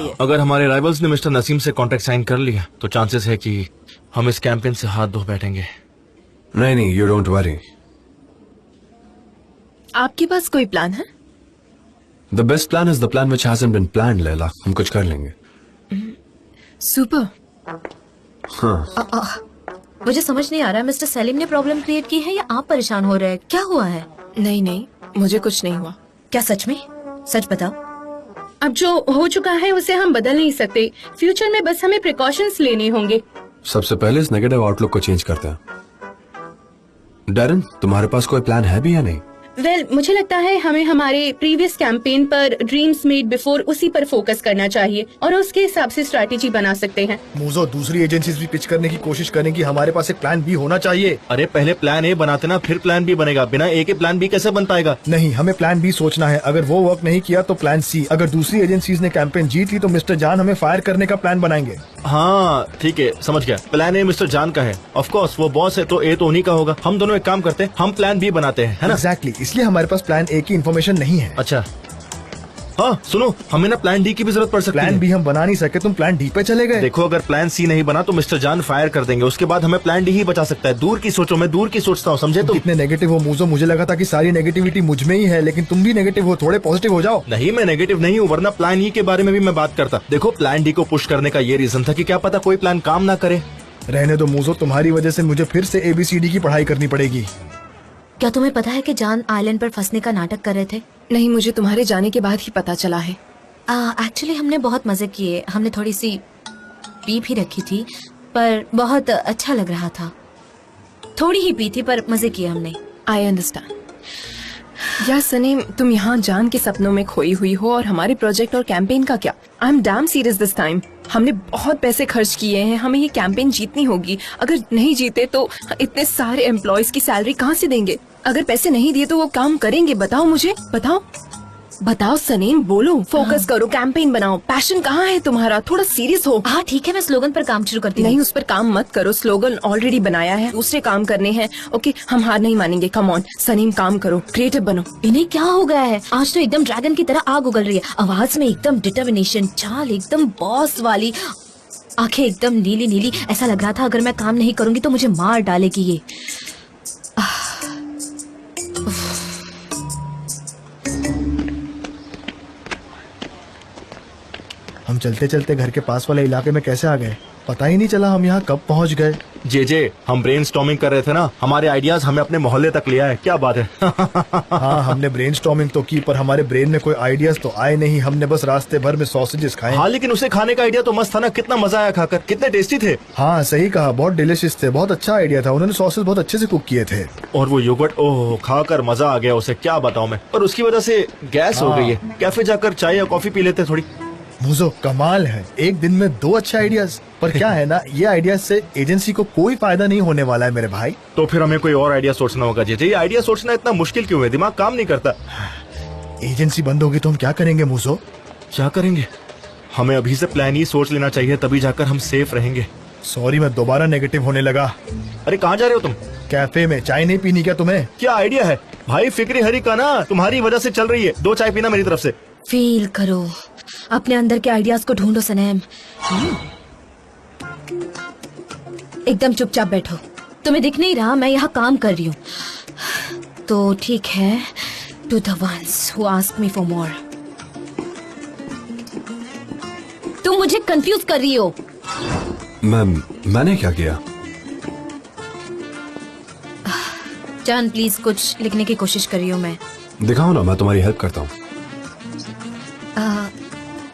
रही है। अगर हमारे राइवल्स ने मिस्टर नसीम से कॉन्ट्रैक्ट साइन कर लिया तो चांसेस है कि हम इस कैंपेन से हाथ धो बैठेंगे। नहीं, यू डोंट वरी। आपके पास कोई प्लान है? The best plan is the plan which hasn't been planned Laila. हम कुछ कर लेंगे। सुपर। हाँ। मुझे समझ नहीं आ रहा है, मिस्टर सलीम ने प्रॉब्लम क्रिएट की है या आप परेशान हो रहे हैं? क्या हुआ है? नहीं, मुझे कुछ नहीं हुआ। क्या सच में? सच बताओ। अब जो हो चुका है उसे हम बदल नहीं सकते। फ्यूचर में बस हमें प्रिकॉशंस लेने होंगे। सबसे पहले इस नेगेटिव आउटलुक को चेंज करते हैं। डैरन, तुम्हारे पास कोई प्लान है भी या नहीं? मुझे लगता है हमें हमारे प्रीवियस कैंपेन पर ड्रीम्स मेड बिफोर उसी पर फोकस करना चाहिए और उसके हिसाब से स्ट्रैटेजी बना सकते हैं। मूजो, दूसरी एजेंसीज भी पिच करने की कोशिश करेंगी। हमारे पास एक प्लान बी होना चाहिए। अरे पहले प्लान ए बनाते ना, फिर प्लान बी बनेगा। बिना ए के प्लान बी कैसे बन पाएगा? नहीं, हमें प्लान बी सोचना है। अगर वो वर्क नहीं किया तो प्लान सी। अगर दूसरी एजेंसीज ने कैंपेन जीत ली तो मिस्टर जान हमें फायर करने का प्लान बनाएंगे। हाँ ठीक है, समझ गया। प्लान ए मिस्टर जान का है। ऑफ कोर्स वो बॉस है तो ए तो उन्हीं का होगा। हम दोनों एक काम करते हैं, हम प्लान बी बनाते हैं, है ना? एग्जैक्टली, इसलिए हमारे पास प्लान ए की इन्फॉर्मेशन नहीं है। अच्छा हाँ सुनो, हमें ना प्लान डी की भी जरूरत पड़ सकती है। प्लान बी हम बना नहीं सके, तुम प्लान डी पे चले गए। देखो, अगर प्लान सी नहीं बना तो मिस्टर जान फायर कर देंगे। उसके बाद हमें प्लान डी ही बचा सकता है। दूर की सोचो, मैं दूर की सोचता हूँ, समझे तुम? कितने नेगेटिव हो मूजो, मुझे लगा था कि सारी नेगेटिविटी मुझ में ही है, लेकिन तुम भी नेगेटिव हो। थोड़े पॉजिटिव हो जाओ। नहीं, मैं नेगेटिव नहीं हूँ, वरना प्लान ई के बारे में भी मैं बात करता। देखो, प्लान डी को पुश करने का ये रीजन था कि क्या पता कोई प्लान काम ना करे। रहने दो मूजो, तुम्हारी वजह से मुझे फिर से ABCD की पढ़ाई करनी पड़ेगी। क्या तुम्हें पता है कि जान आइलैंड पर फंसने का नाटक कर रहे थे? नहीं, मुझे तुम्हारे जाने के बाद ही पता चला है। एक्चुअली हमने बहुत मजे किए। हमने थोड़ी सी पी भी रखी थी, पर बहुत अच्छा लग रहा था। थोड़ी ही पी थी पर मजे किए हमने। I understand. यार सनीम, तुम यहाँ जान के सपनों में खोई हुई हो और हमारे प्रोजेक्ट और कैंपेन का क्या? I am damn serious this time. हमने बहुत पैसे खर्च किए हैं, हमें ये कैंपेन जीतनी होगी। अगर नहीं जीते तो इतने सारे एम्प्लॉयज की सैलरी कहाँ से देंगे? अगर पैसे नहीं दिए तो वो काम करेंगे? बताओ मुझे, बताओ सनीम, बोलो। फोकस करो, कैंपेन बनाओ। पैशन कहाँ है तुम्हारा? थोड़ा सीरियस हो। हाँ ठीक है, मैं स्लोगन पर काम शुरू करती हूँ। नहीं, उस पर काम मत करो। स्लोगन ऑलरेडी बनाया है, दूसरे काम करने हैं। ओके, हम हार नहीं मानेंगे। कम ऑन सनीम, काम करो, क्रिएटिव बनो। इन्हें क्या हो गया है? आज तो एकदम ड्रैगन की तरह आग उगल रही है। आवाज में एकदम डिटर्मिनेशन, चाल एकदम बॉस वाली, आंखें एकदम नीली नीली। ऐसा लग रहा था अगर मैं काम नहीं करूंगी तो मुझे मार डालेगी ये। हम चलते चलते घर के पास वाले इलाके में कैसे आ गए? पता ही नहीं चला हम यहाँ कब पहुँच गए। जे हम ब्रेनस्टॉर्मिंग कर रहे थे ना, हमारे आइडियाज हमें अपने मोहल्ले तक ले आए। क्या बात है? हाँ, हमने ब्रेनस्टॉर्मिंग तो की पर हमारे ब्रेन में कोई आइडियाज तो आए नहीं। हमने बस रास्ते भर में सॉसेजेस खाए। हाँ, लेकिन उसे खाने का आइडिया तो मस्त था ना। कितना मजा आया खाकर, कितने टेस्टी थे। हाँ सही कहा, बहुत डिलिशियस थे। बहुत अच्छा आइडिया था, उन्होंने सॉसेज बहुत अच्छे से कुक किए थे। और वो योगर्ट, ओह, खाकर मजा आ गया उसे। क्या बताऊं मैं। और उसकी वजह से गैस हो गई है। कैफे जाकर चाय या कॉफी पी लेते थोड़ी। मूजो, कमाल है, एक दिन में 2 अच्छे आइडियाज। पर क्या है ना, ये आइडियाज से एजेंसी को कोई फायदा नहीं होने वाला है मेरे भाई। तो फिर हमें कोई और आइडिया सोचना होगा। जे ये आइडिया सोचना इतना मुश्किल क्यों है? दिमाग काम नहीं करता। एजेंसी बंद होगी तो हम क्या करेंगे मूजो? क्या करेंगे? हमें अभी से प्लान ही सोच लेना चाहिए, तभी जाकर हम सेफ रहेंगे। सॉरी, मैं दोबारा नेगेटिव होने लगा। अरे कहाँ जा रहे हो तुम? कैफे में। चाय नहीं पीनी क्या तुम्हें? क्या आइडिया है भाई? फिक्री हरी का ना तुम्हारी वजह से चल रही है। 2 चाय पीना मेरी तरफ से। फील करो, अपने अंदर के आइडियाज को ढूंढो सनैम। एकदम चुपचाप बैठो। तुम्हें दिख नहीं रहा मैं यहाँ काम कर रही हूँ? तो ठीक है, to the ones who ask me for more. तुम मुझे कंफ्यूज कर रही हो। मैंने क्या किया? जान प्लीज, कुछ लिखने की कोशिश कर रही हूँ मैं। दिखाओ ना, मैं तुम्हारी हेल्प करता हूँ।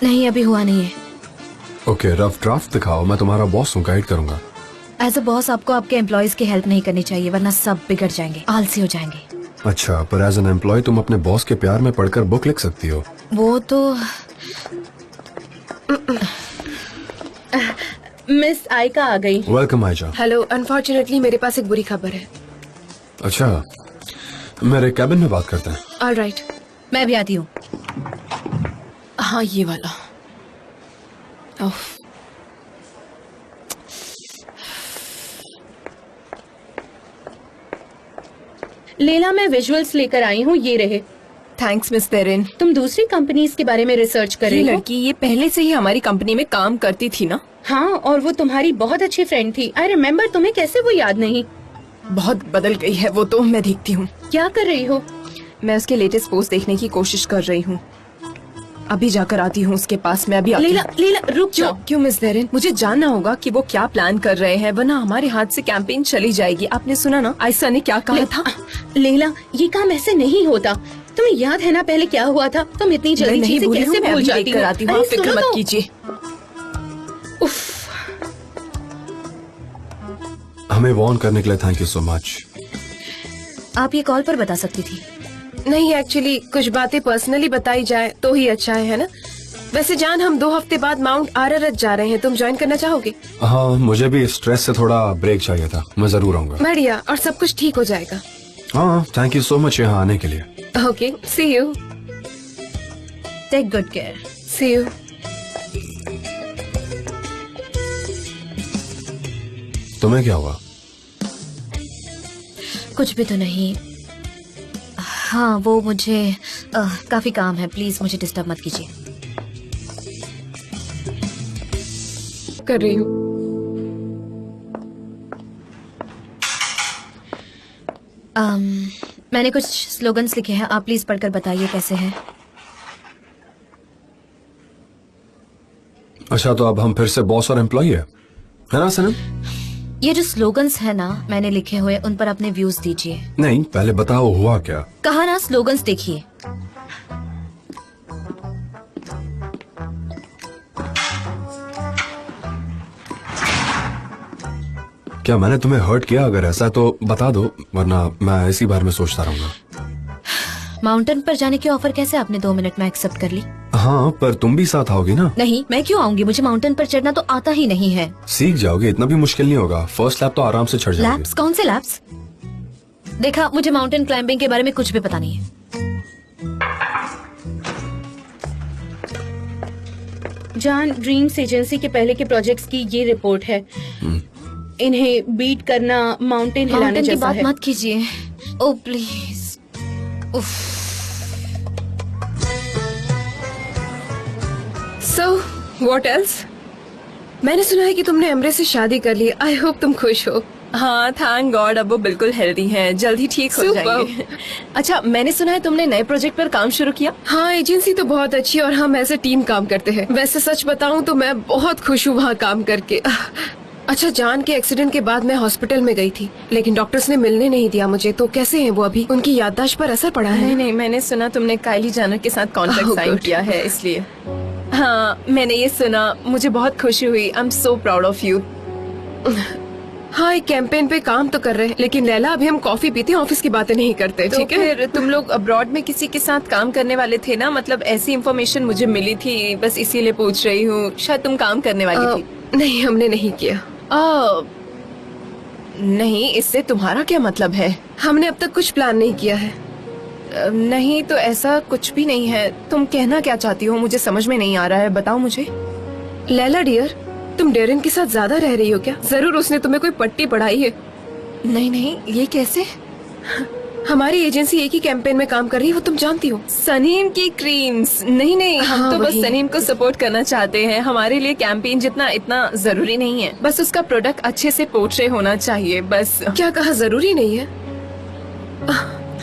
नहीं, अभी हुआ नहीं है। ओके, रफ ड्राफ्ट दिखाओ। मैं तुम्हारा बॉस हूँ, गाइड करूंगा। एज अ बॉस आपको आपके एम्प्लॉयज की हेल्प नहीं करनी चाहिए, वरना सब बिगड़ जाएंगे, आलसी हो जाएंगे। अच्छा, पर एज एन एम्प्लॉय तुम अपने बॉस के प्यार में पढ़कर बुक लिख सकती हो। वो तो मिस आयका आ गई। वेलकम आयशा। हेलो, अनफॉर्चुनेटली मेरे पास एक बुरी खबर है। अच्छा, मेरे कैबिन में बात करते हैं। ऑलराइट, मैं भी आती हूँ। हाँ, ये वाला। ओह, लेला, मैं विजुअल्स लेकर आई हूँ, ये रहे। थैंक्स मिस तेरिन। तुम दूसरी कंपनीज के बारे में रिसर्च कर ये रही हो? लड़की ये पहले से ही हमारी कंपनी में काम करती थी ना। हाँ, और वो तुम्हारी बहुत अच्छी फ्रेंड थी। आई रिमेम्बर, तुम्हें कैसे वो याद नहीं? बहुत बदल गई है वो तो, मैं देखती हूँ। क्या कर रही हो? मैं उसके लेटेस्ट पोस्ट देखने की कोशिश कर रही हूँ। अभी जाकर आती हूँ उसके पास। मैं अभी आती लीला, हूँ। लीला रुक क्यों जाओ। क्यों मिस देरिन? मुझे जानना होगा कि वो क्या प्लान कर रहे हैं, वरना हमारे हाथ से कैंपेन चली जाएगी। आपने सुना ना आयशा ने क्या कहा था? लीला, ये काम ऐसे नहीं होता। तुम्हें याद है ना पहले क्या हुआ था? तुम इतनी मैं जल्दी नहीं चीजें भूली हूँ, कैसे मैं भूल अभी जाती देख कर आती हूँ। अरे आप फिक्र सुनो मत तो। कीजिए। उफ, हमें वार्न करने के लिए थैंक यू सो मच। आप ये कॉल पर बता सकती थी। नहीं, एक्चुअली कुछ बातें पर्सनली बताई जाए तो ही अच्छा है ना? वैसे जान, हम 2 हफ्ते बाद माउंट आरारत जा रहे हैं। तुम ज्वाइन करना चाहोगे? हाँ, मुझे भी स्ट्रेस से थोड़ा ब्रेक चाहिए था। मैं जरूर आऊंगा। बढ़िया, और सब कुछ ठीक हो जाएगा। हाँ, थैंक यू सो मच यहाँ आने के लिए। Okay, see you. Take good care. See you. तुम्हें क्या हुआ? कुछ भी तो नहीं। हाँ, वो मुझे काफी काम है। प्लीज मुझे डिस्टर्ब मत कीजिए। कर रही हूँ। मैंने कुछ स्लोगन्स लिखे हैं, आप प्लीज पढ़कर बताइए कैसे हैं। अच्छा, तो अब हम फिर से बॉस और एम्प्लॉय है ना सनम? ये जो स्लोगन्स है ना मैंने लिखे हुए, उन पर अपने व्यूज दीजिए। नहीं, पहले बताओ हुआ क्या। कहा ना स्लोगन्स देखिए। क्या मैंने तुम्हें हर्ट किया? अगर ऐसा है तो बता दो, वरना मैं इसी बारे में सोचता रहूंगा। माउंटेन पर जाने की ऑफर कैसे आपने 2 मिनट में एक्सेप्ट कर ली? हाँ, पर तुम भी साथ आओगी ना? नहीं, मैं क्यों आऊंगी? मुझे माउंटेन पर चढ़ना तो आता ही नहीं है। सीख जाओगे, इतना भी मुश्किल नहीं होगा। फर्स्ट लैप तो आराम से चढ़ जाओगे। लैप्स? कौन से लैप्स? देखा, मुझे माउंटेन क्लाइंबिंग के बारे में कुछ भी पता नहीं है। जान, ड्रीम्स एजेंसी के पहले के प्रोजेक्ट्स की ये रिपोर्ट है। इन्हें बीट करना माउंटेन हिलाने माउंटेन की जैसा बात है। मत कीजिए। ओ प्लीज। उफ। So, what else? मैंने सुना है कि तुमने एमरे से शादी कर ली। आई होप तुम खुश हो। हाँ, थैंक गॉड, अब वो बिल्कुल हेल्दी हैं, जल्द ही ठीक हो जाएंगे। अच्छा, मैंने सुना है तुमने नए प्रोजेक्ट पर काम शुरू किया। हाँ, एजेंसी तो बहुत अच्छी है और हम एज ए टीम काम करते हैं। वैसे सच बताऊं तो मैं बहुत खुश हूँ वहाँ काम करके। अच्छा, जान के एक्सीडेंट के बाद मैं हॉस्पिटल में गई थी, लेकिन डॉक्टर्स ने मिलने नहीं दिया मुझे। तो कैसे हैं वो अभी? उनकी याददाश्त पर असर पड़ा है? नहीं नहीं, मैंने सुना तुमने काइली जानर के साथ कॉन्ट्रैक्ट साइन किया है, इसलिए। हाँ, मैंने ये सुना, मुझे बहुत खुशी हुई। I am so proud of you. हाँ, एक कैंपेन पे काम तो कर रहे हैं, लेकिन लैला अभी हम कॉफी पीते हैं, ऑफिस की बातें नहीं करते। ठीक है? फिर तुम लोग अब्रॉड में किसी के साथ काम करने वाले थे ना? मतलब ऐसी इन्फॉर्मेशन मुझे मिली थी, बस इसीलिए पूछ रही हूँ। शायद तुम काम करने वाली थी। नहीं, हमने नहीं किया। नहीं, इससे तुम्हारा क्या मतलब है? हमने अब तक कुछ प्लान नहीं किया है। नहीं, तो ऐसा कुछ भी नहीं है। तुम कहना क्या चाहती हो? मुझे समझ में नहीं आ रहा है, बताओ मुझे। लैला डियर, तुम डेरिन के साथ ज्यादा रह रही हो क्या? जरूर उसने तुम्हें कोई पट्टी पढ़ाई है। नहीं नहीं, ये कैसे? हमारी एजेंसी एक ही कैंपेन में काम कर रही है, वो तुम जानती हो। सनीम की क्रीम्स? नहीं नहीं, हम तो बस सनीम को सपोर्ट करना चाहते हैं। हमारे लिए कैंपेन जितना इतना जरूरी नहीं है। बस उसका प्रोडक्ट अच्छे से पोर्ट्रे होना चाहिए, बस। क्या कहा जरूरी नहीं है?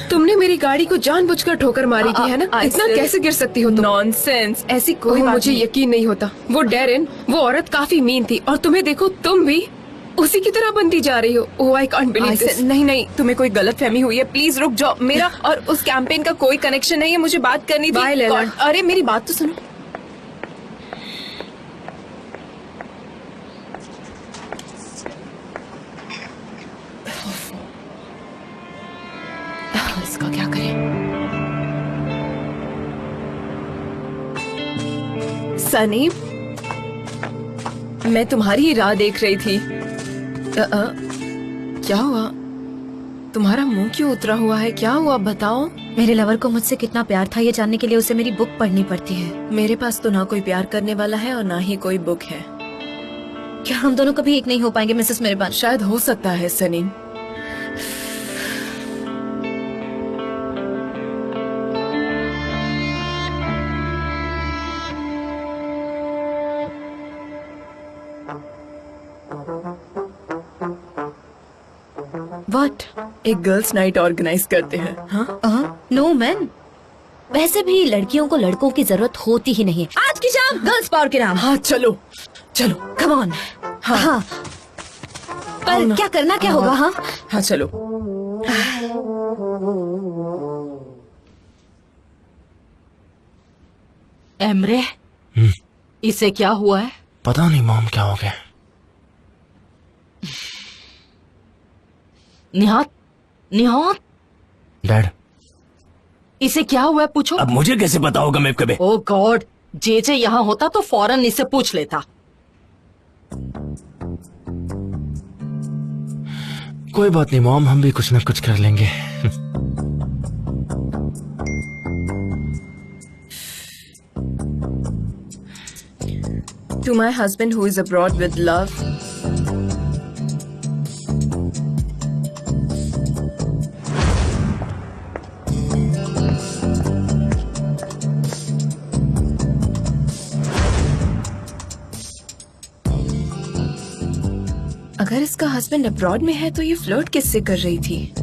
तुमने मेरी गाड़ी को जानबूझकर ठोकर मारी थी, है ना? इतना कैसे गिर सकती हो तुम? नॉनसेंस, ऐसी कोई बात मुझे यकीन नहीं होता। वो डेरिन, वो औरत काफी मीन थी, और तुम्हें देखो, तुम भी उसी की तरह बनती जा रही हो। ओह, आई कांट बिलीव दिस। नहीं नहीं, तुम्हें कोई गलतफहमी हुई है। प्लीज रुक जाओ। मेरा और उस कैंपेन का कोई कनेक्शन नहीं है। मुझे बात करनी थी। बाय लैला। अरे मेरी बात तो सुनो। इसका क्या करें? सनी, मैं तुम्हारी राह देख रही थी। क्या हुआ? तुम्हारा मुंह क्यों उतरा हुआ है? क्या हुआ, बताओ। मेरे लवर को मुझसे कितना प्यार था, ये जानने के लिए उसे मेरी बुक पढ़नी पड़ती है। मेरे पास तो ना कोई प्यार करने वाला है और ना ही कोई बुक है। क्या हम दोनों कभी एक नहीं हो पाएंगे मिसेस मेहरबान? शायद हो सकता है सनीम। व्हाट? एक गर्ल्स नाइट ऑर्गेनाइज करते हैं। हाँ नो मैन, वैसे भी लड़कियों को लड़कों की जरूरत होती ही नहीं है। आज की शाम गर्ल्स पावर के नाम। हाँ चलो चलो। Come on. हाँ। हाँ पर क्या करना क्या होगा? हाँ हाँ चलो। एमरे, इसे क्या हुआ है? पता नहीं मॉम क्या हो गया। निहात, निहात, डैड, इसे क्या हुआ है पूछो। अब मुझे कैसे पता होगा मैं कभी? ओ गॉड, जे यहाँ होता तो फौरन इससे पूछ लेता। कोई बात नहीं मॉम, हम भी कुछ न कुछ कर लेंगे। To my husband who is abroad with love. अगर इसका हस्बैंड अब्रॉड में है तो ये फ्लर्ट किससे कर रही थी?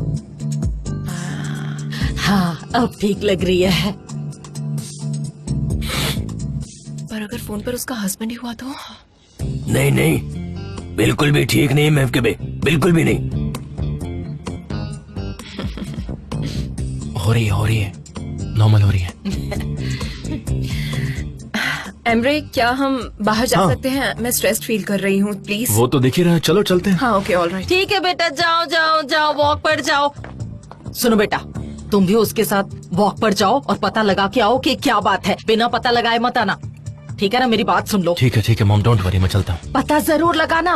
हाँ अब ठीक लग रही है। पर अगर फोन पर उसका हस्बैंड ही हुआ तो? नहीं नहीं, बिल्कुल भी ठीक नहीं मैं कभी, बिल्कुल भी नहीं। हो रही है, नॉर्मल हो रही है। एमरे, क्या हम बाहर जा हाँ। सकते हैं? मैं स्ट्रेस्ड फील कर रही हूँ, प्लीज। वो तो दिख ही रहा है, चलो चलते हैं। हाँ ओके, ऑलराइट। ठीक है बेटा, जाओ जाओ जाओ, वॉक पर जाओ। सुनो बेटा, तुम भी उसके साथ वॉक पर जाओ और पता लगा के आओ कि क्या बात है। बिना पता लगाए मत आना, ठीक है ना? मेरी बात सुन लो। ठीक है मॉम, डोंट वरी, मैं चलता हूँ। पता जरूर लगाना।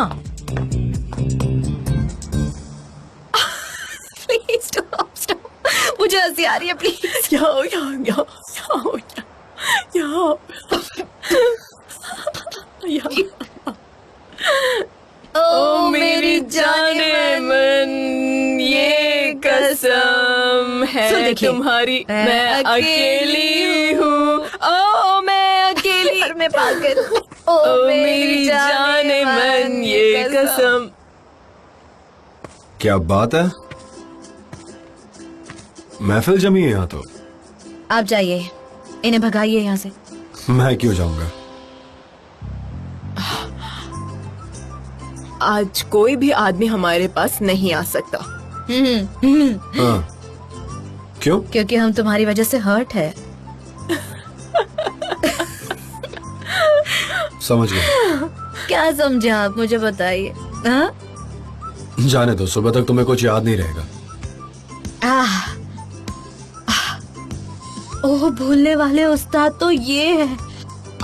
Please stop. मुझे हंसी आ रही है, प्लीज। ओ मेरी जाने मन, ये कसम है सुन देखिए, तुम्हारी, मैं अकेली हूँ। ओ मैं अकेली में पागल। ओ मेरी जाने मन, ये कसम। क्या बात है, महफिल जमी है यहाँ तो। आप जाइए, इन्हें भगाइए यहाँ से। मैं क्यों जाऊंगा? आज कोई भी आदमी हमारे पास नहीं आ सकता। हाँ। क्यों? क्योंकि हम तुम्हारी वजह से हर्ट है। समझ गया। क्या समझे आप, मुझे बताइए। हाँ? जाने दो, सुबह तक तुम्हें कुछ याद नहीं रहेगा। ओह, भूलने वाले उस्ताद तो ये है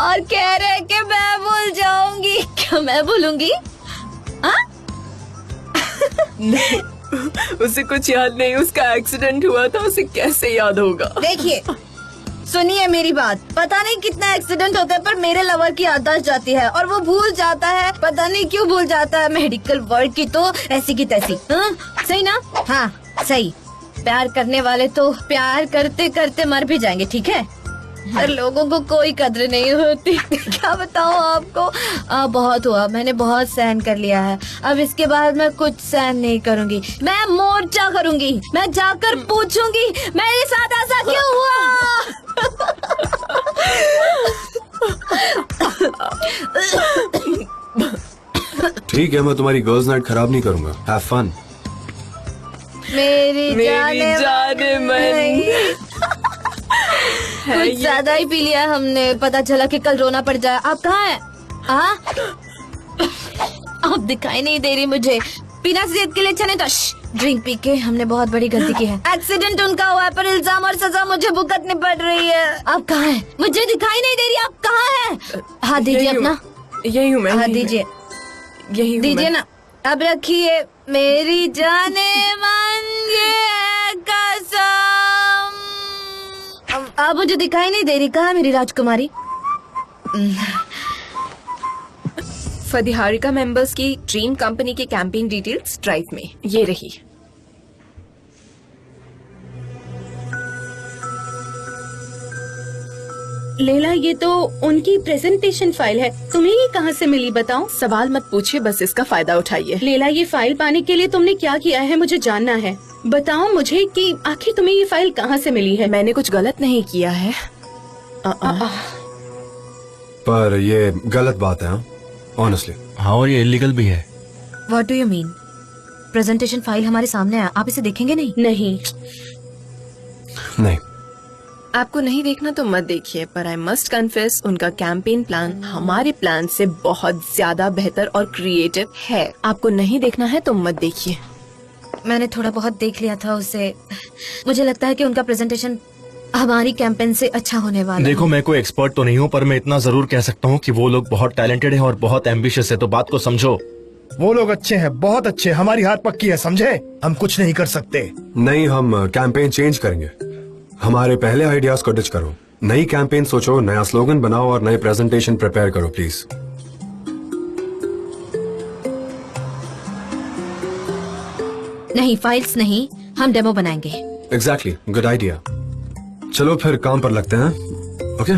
और कह रहे हैं कि मैं भूल जाऊंगी। क्या मैं भूलूंगी? नहीं, उसे कुछ याद नहीं। उसका एक्सीडेंट हुआ था, उसे कैसे याद होगा? देखिए, सुनिए मेरी बात। पता नहीं कितना एक्सीडेंट होता है पर मेरे लवर की याददाश्त जाती है और वो भूल जाता है। पता नहीं क्यों भूल जाता है। मेडिकल वर्ड की तो ऐसी की तैसी। हाँ? सही ना? हाँ सही। प्यार करने वाले तो प्यार करते करते मर भी जाएंगे, ठीक है? पर लोगों को कोई कद्र नहीं होती। क्या बताऊँ आपको। बहुत हुआ, मैंने बहुत सहन कर लिया है। अब इसके बाद मैं कुछ सहन नहीं करूंगी। मैं मोर्चा करूंगी। मैं जाकर पूछूंगी मेरे साथ ऐसा क्यों हुआ। ठीक है, मैं तुम्हारी गर्ल्स नाइट खराब नहीं करूंगा। Have fun. मेरी जाने मन। कुछ ज्यादा ही पी लिया हमने। पता चला कि कल रोना पड़ जाए। आप कहाँ हैं? आप दिखाई नहीं दे रही मुझे। पीना सेहत के लिए अच्छा नहीं था। ड्रिंक पी के हमने बहुत बड़ी गलती की है। एक्सीडेंट उनका हुआ है पर इल्जाम और सजा मुझे भुगतनी पड़ रही है। आप कहाँ हैं? मुझे दिखाई नहीं दे रही। आप कहाँ हैं? हाथ दीजिए अपना। यही हूँ मैं। हाथ दीजिए। यही हूँ दीजिए मैं। ना। अब रखिए। मेरी जाने मन, ये कसम। अब मुझे दिखाई नहीं दे रही। कहाँ मेरी राजकुमारी? फतिहारिका मेंबर्स की ड्रीम कंपनी की कैंपेन डिटेल्स ड्राइव में ये रही। लेला, ये तो उनकी प्रेजेंटेशन फाइल है, तुम्हें ये कहाँ से मिली बताओ? सवाल मत पूछिए, बस इसका फायदा उठाइए। लेला, ये फाइल पाने के लिए तुमने क्या किया है मुझे जानना है। बताओ मुझे कि आखिर तुम्हें ये फाइल कहाँ से मिली है? मैंने कुछ गलत नहीं किया है। पर ये गलत बात है ऑनेस्टली। हाँ, और ये इलीगल भी है। What do you mean? Presentation file हमारे सामने है, आप इसे देखेंगे नहीं? नहीं। नहीं, आपको नहीं देखना तो मत देखिए, पर आई मस्ट कन्फेस उनका कैंपेन प्लान हमारे प्लान से बहुत ज्यादा बेहतर और क्रिएटिव है। आपको नहीं देखना है तो मत देखिए। मैंने थोड़ा बहुत देख लिया था उसे। मुझे लगता है कि उनका प्रेजेंटेशन हमारी कैंपेन से अच्छा होने वाला देखो, है। मैं कोई एक्सपर्ट तो नहीं हूँ, पर मैं इतना जरूर कह सकता हूँ कि वो लोग बहुत टैलेंटेड हैं और बहुत एम्बिशियस है, तो बात को समझो। वो लोग अच्छे हैं, बहुत अच्छे। हमारी हाथ पक्की है, समझे? हम कुछ नहीं कर सकते। नहीं, हम कैंपेन चेंज करेंगे। हमारे पहले आइडियाज को डिच करो, नई कैंपेन सोचो, नया स्लोगन बनाओ और नए प्रेजेंटेशन प्रिपेयर करो प्लीज। नहीं, फाइल्स नहीं, हम डेमो बनाएंगे। Exactly, good idea. चलो फिर काम पर लगते हैं। Okay,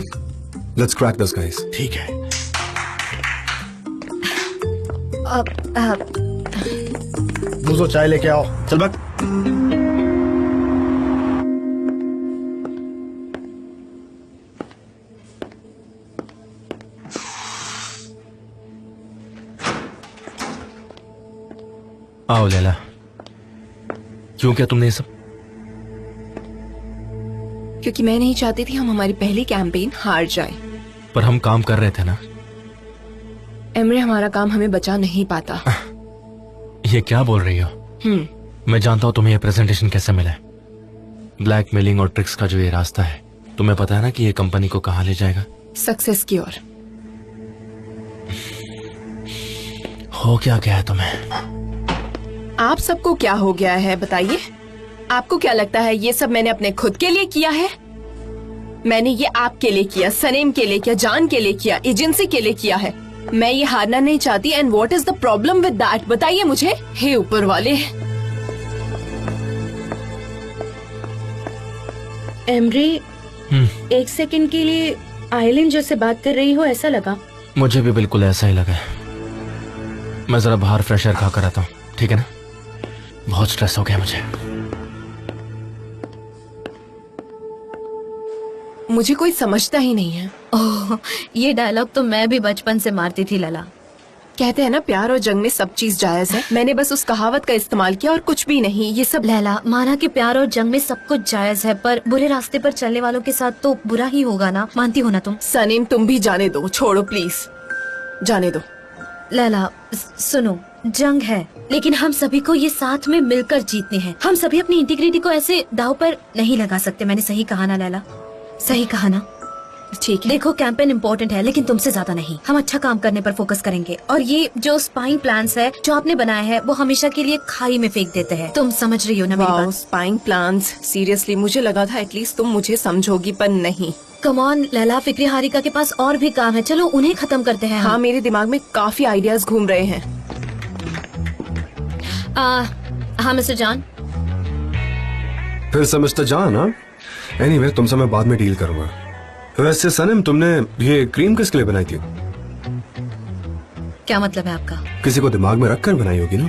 let's crack this guys. ठीक है। दूसरो चाय लेके आओ। चल भाग। आओ लैला, क्यों किया तुमने ये सब? क्योंकि मैं नहीं चाहती थी हम हमारी पहली कैंपेन हार जाए। पर हम काम कर रहे थे ना। एमरे, हमारा काम हमें बचा नहीं पाता। ये क्या बोल रही हो? मैं जानता हूँ तुम्हें ये प्रेजेंटेशन कैसे मिला है। ब्लैकमेलिंग और ट्रिक्स का जो ये रास्ता है, तुम्हें पता है ना कि ये कंपनी को कहाँ ले जाएगा? सक्सेस की ओर। हो क्या गया है तुम्हें? आप सबको क्या हो गया है बताइए? आपको क्या लगता है ये सब मैंने अपने खुद के लिए किया है? मैंने ये आपके लिए किया, सनीम के लिए किया, जान के लिए किया, एजेंसी के लिए किया है। मैं ये हारना नहीं चाहती। And what is the problem with that? बताइए मुझे। हे ऊपर वाले। एमरी, एक सेकंड के लिए आइलिन जैसे बात कर रही हो ऐसा लगा। मुझे भी बिल्कुल ऐसा ही लगा। मैं जरा बाहर फ्रेश एयर खा कर आता हूँ, ठीक है ना? बहुत स्ट्रेस हो गया मुझे। मुझे कोई समझता ही नहीं है। ओह, ये डायलॉग तो मैं भी बचपन से मारती थी लला। कहते हैं ना, प्यार और जंग में सब चीज जायज है। मैंने बस उस कहावत का इस्तेमाल किया और कुछ भी नहीं। ये सब लैला, माना कि प्यार और जंग में सब कुछ जायज है, पर बुरे रास्ते पर चलने वालों के साथ तो बुरा ही होगा ना। मानती हो ना तुम? सनीम, तुम भी जाने दो, छोड़ो प्लीज, जाने दो। लैला सुनो, जंग है लेकिन हम सभी को ये साथ में मिलकर जीतने हैं। हम सभी अपनी इंटीग्रिटी को ऐसे दाव पर नहीं लगा सकते। मैंने सही कहा ना लैला? सही कहा ना? ठीक है। देखो, कैंपेन इम्पोर्टेंट है लेकिन तुमसे ज्यादा नहीं। हम अच्छा काम करने पर फोकस करेंगे और ये जो स्पाइंग प्लान्स है जो आपने बनाया है वो हमेशा के लिए खाई में फेंक देते हैं। तुम समझ रही हो ना मेरी वाओ, बात? स्पाइंग प्लान्स, सीरियसली मुझे लगा था एटलीस्ट तुम मुझे समझोगी, पर नहीं। कम ऑन लैला, फिक्री हारिका के पास और भी काम है, चलो उन्हें खत्म करते हैं। हाँ, मेरे दिमाग में काफी आइडियाज घूम रहे हैं। हाँ मिस्टर जान। फिर से मिस्टर जान? हाँ, एनीवे, तुमसे मैं बाद में डील करूंगा। वैसे सनम, तुमने ये क्रीम किसके लिए बनाई थी? क्या मतलब है आपका? किसी को दिमाग में रखकर बनाई होगी ना?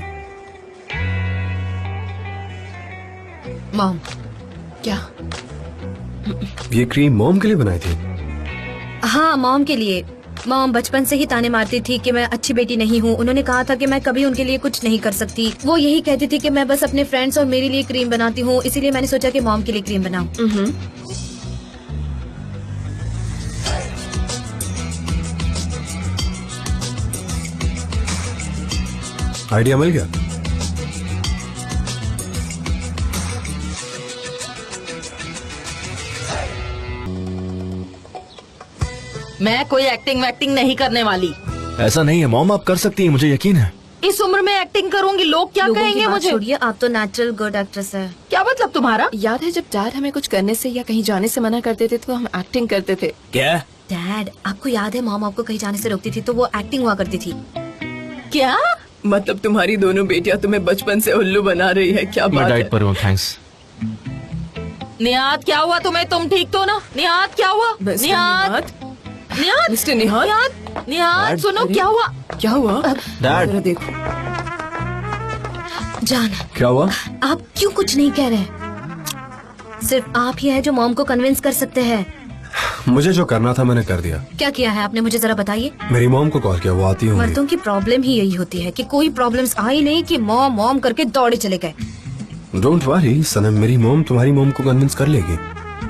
मॉम। क्या? ये क्रीम मॉम के लिए बनाई थी? हाँ, मॉम के लिए। मॉम बचपन से ही ताने मारती थी कि मैं अच्छी बेटी नहीं हूँ। उन्होंने कहा था कि मैं कभी उनके लिए कुछ नहीं कर सकती। वो यही कहती थी कि मैं बस अपने फ्रेंड्स और मेरे लिए क्रीम बनाती हूँ, इसीलिए मैंने सोचा कि मॉम के लिए क्रीम बनाऊं। आइडिया मिल गया? मैं कोई एक्टिंग वैक्टिंग नहीं करने वाली। ऐसा नहीं है मॉम, आप कर सकती हैं, मुझे यकीन है। इस उम्र में एक्टिंग करूंगी, लोग क्या लोगों की कहेंगे बात मुझे? छोड़िए, आप तो नेचुरल गुड एक्ट्रेस है। क्या मतलब तुम्हारा? याद है जब डैड हमें कुछ करने से या कहीं जाने से मना करते थे तो हम एक्टिंग करते थे। क्या? डैड, आपको याद है मॉम आपको कहीं जाने से रोकती थी तो वो एक्टिंग हुआ करती थी। क्या मतलब तुम्हारी दोनों बेटियां तुम्हें बचपन से उल्लू बना रही है? क्या मैं बात डाइट है? पर हूँ, थैंक्स। निहात क्या हुआ तुम्हें? तुम ठीक तो ना? निहात क्या हुआ? मिस्टर निहात निहात मिस्टर निहाल, निहात सुनो क्या हुआ? क्या हुआ? डैड जरा देखो। जान, क्या हुआ? आप क्यों कुछ नहीं कह रहे? सिर्फ आप ही है जो मॉम को कन्विंस कर सकते हैं। मुझे जो करना था मैंने कर दिया। क्या किया है आपने, मुझे जरा बताइए। मेरी मॉम को कॉल किया, वो आती होंगी। मर्दों की प्रॉब्लम ही यही होती है कि कोई प्रॉब्लम्स आई नहीं कि मॉम मॉम करके दौड़े चले गए। डोंट वरी सनम, मेरी मॉम तुम्हारी मॉम को कन्विंस कर लेगी।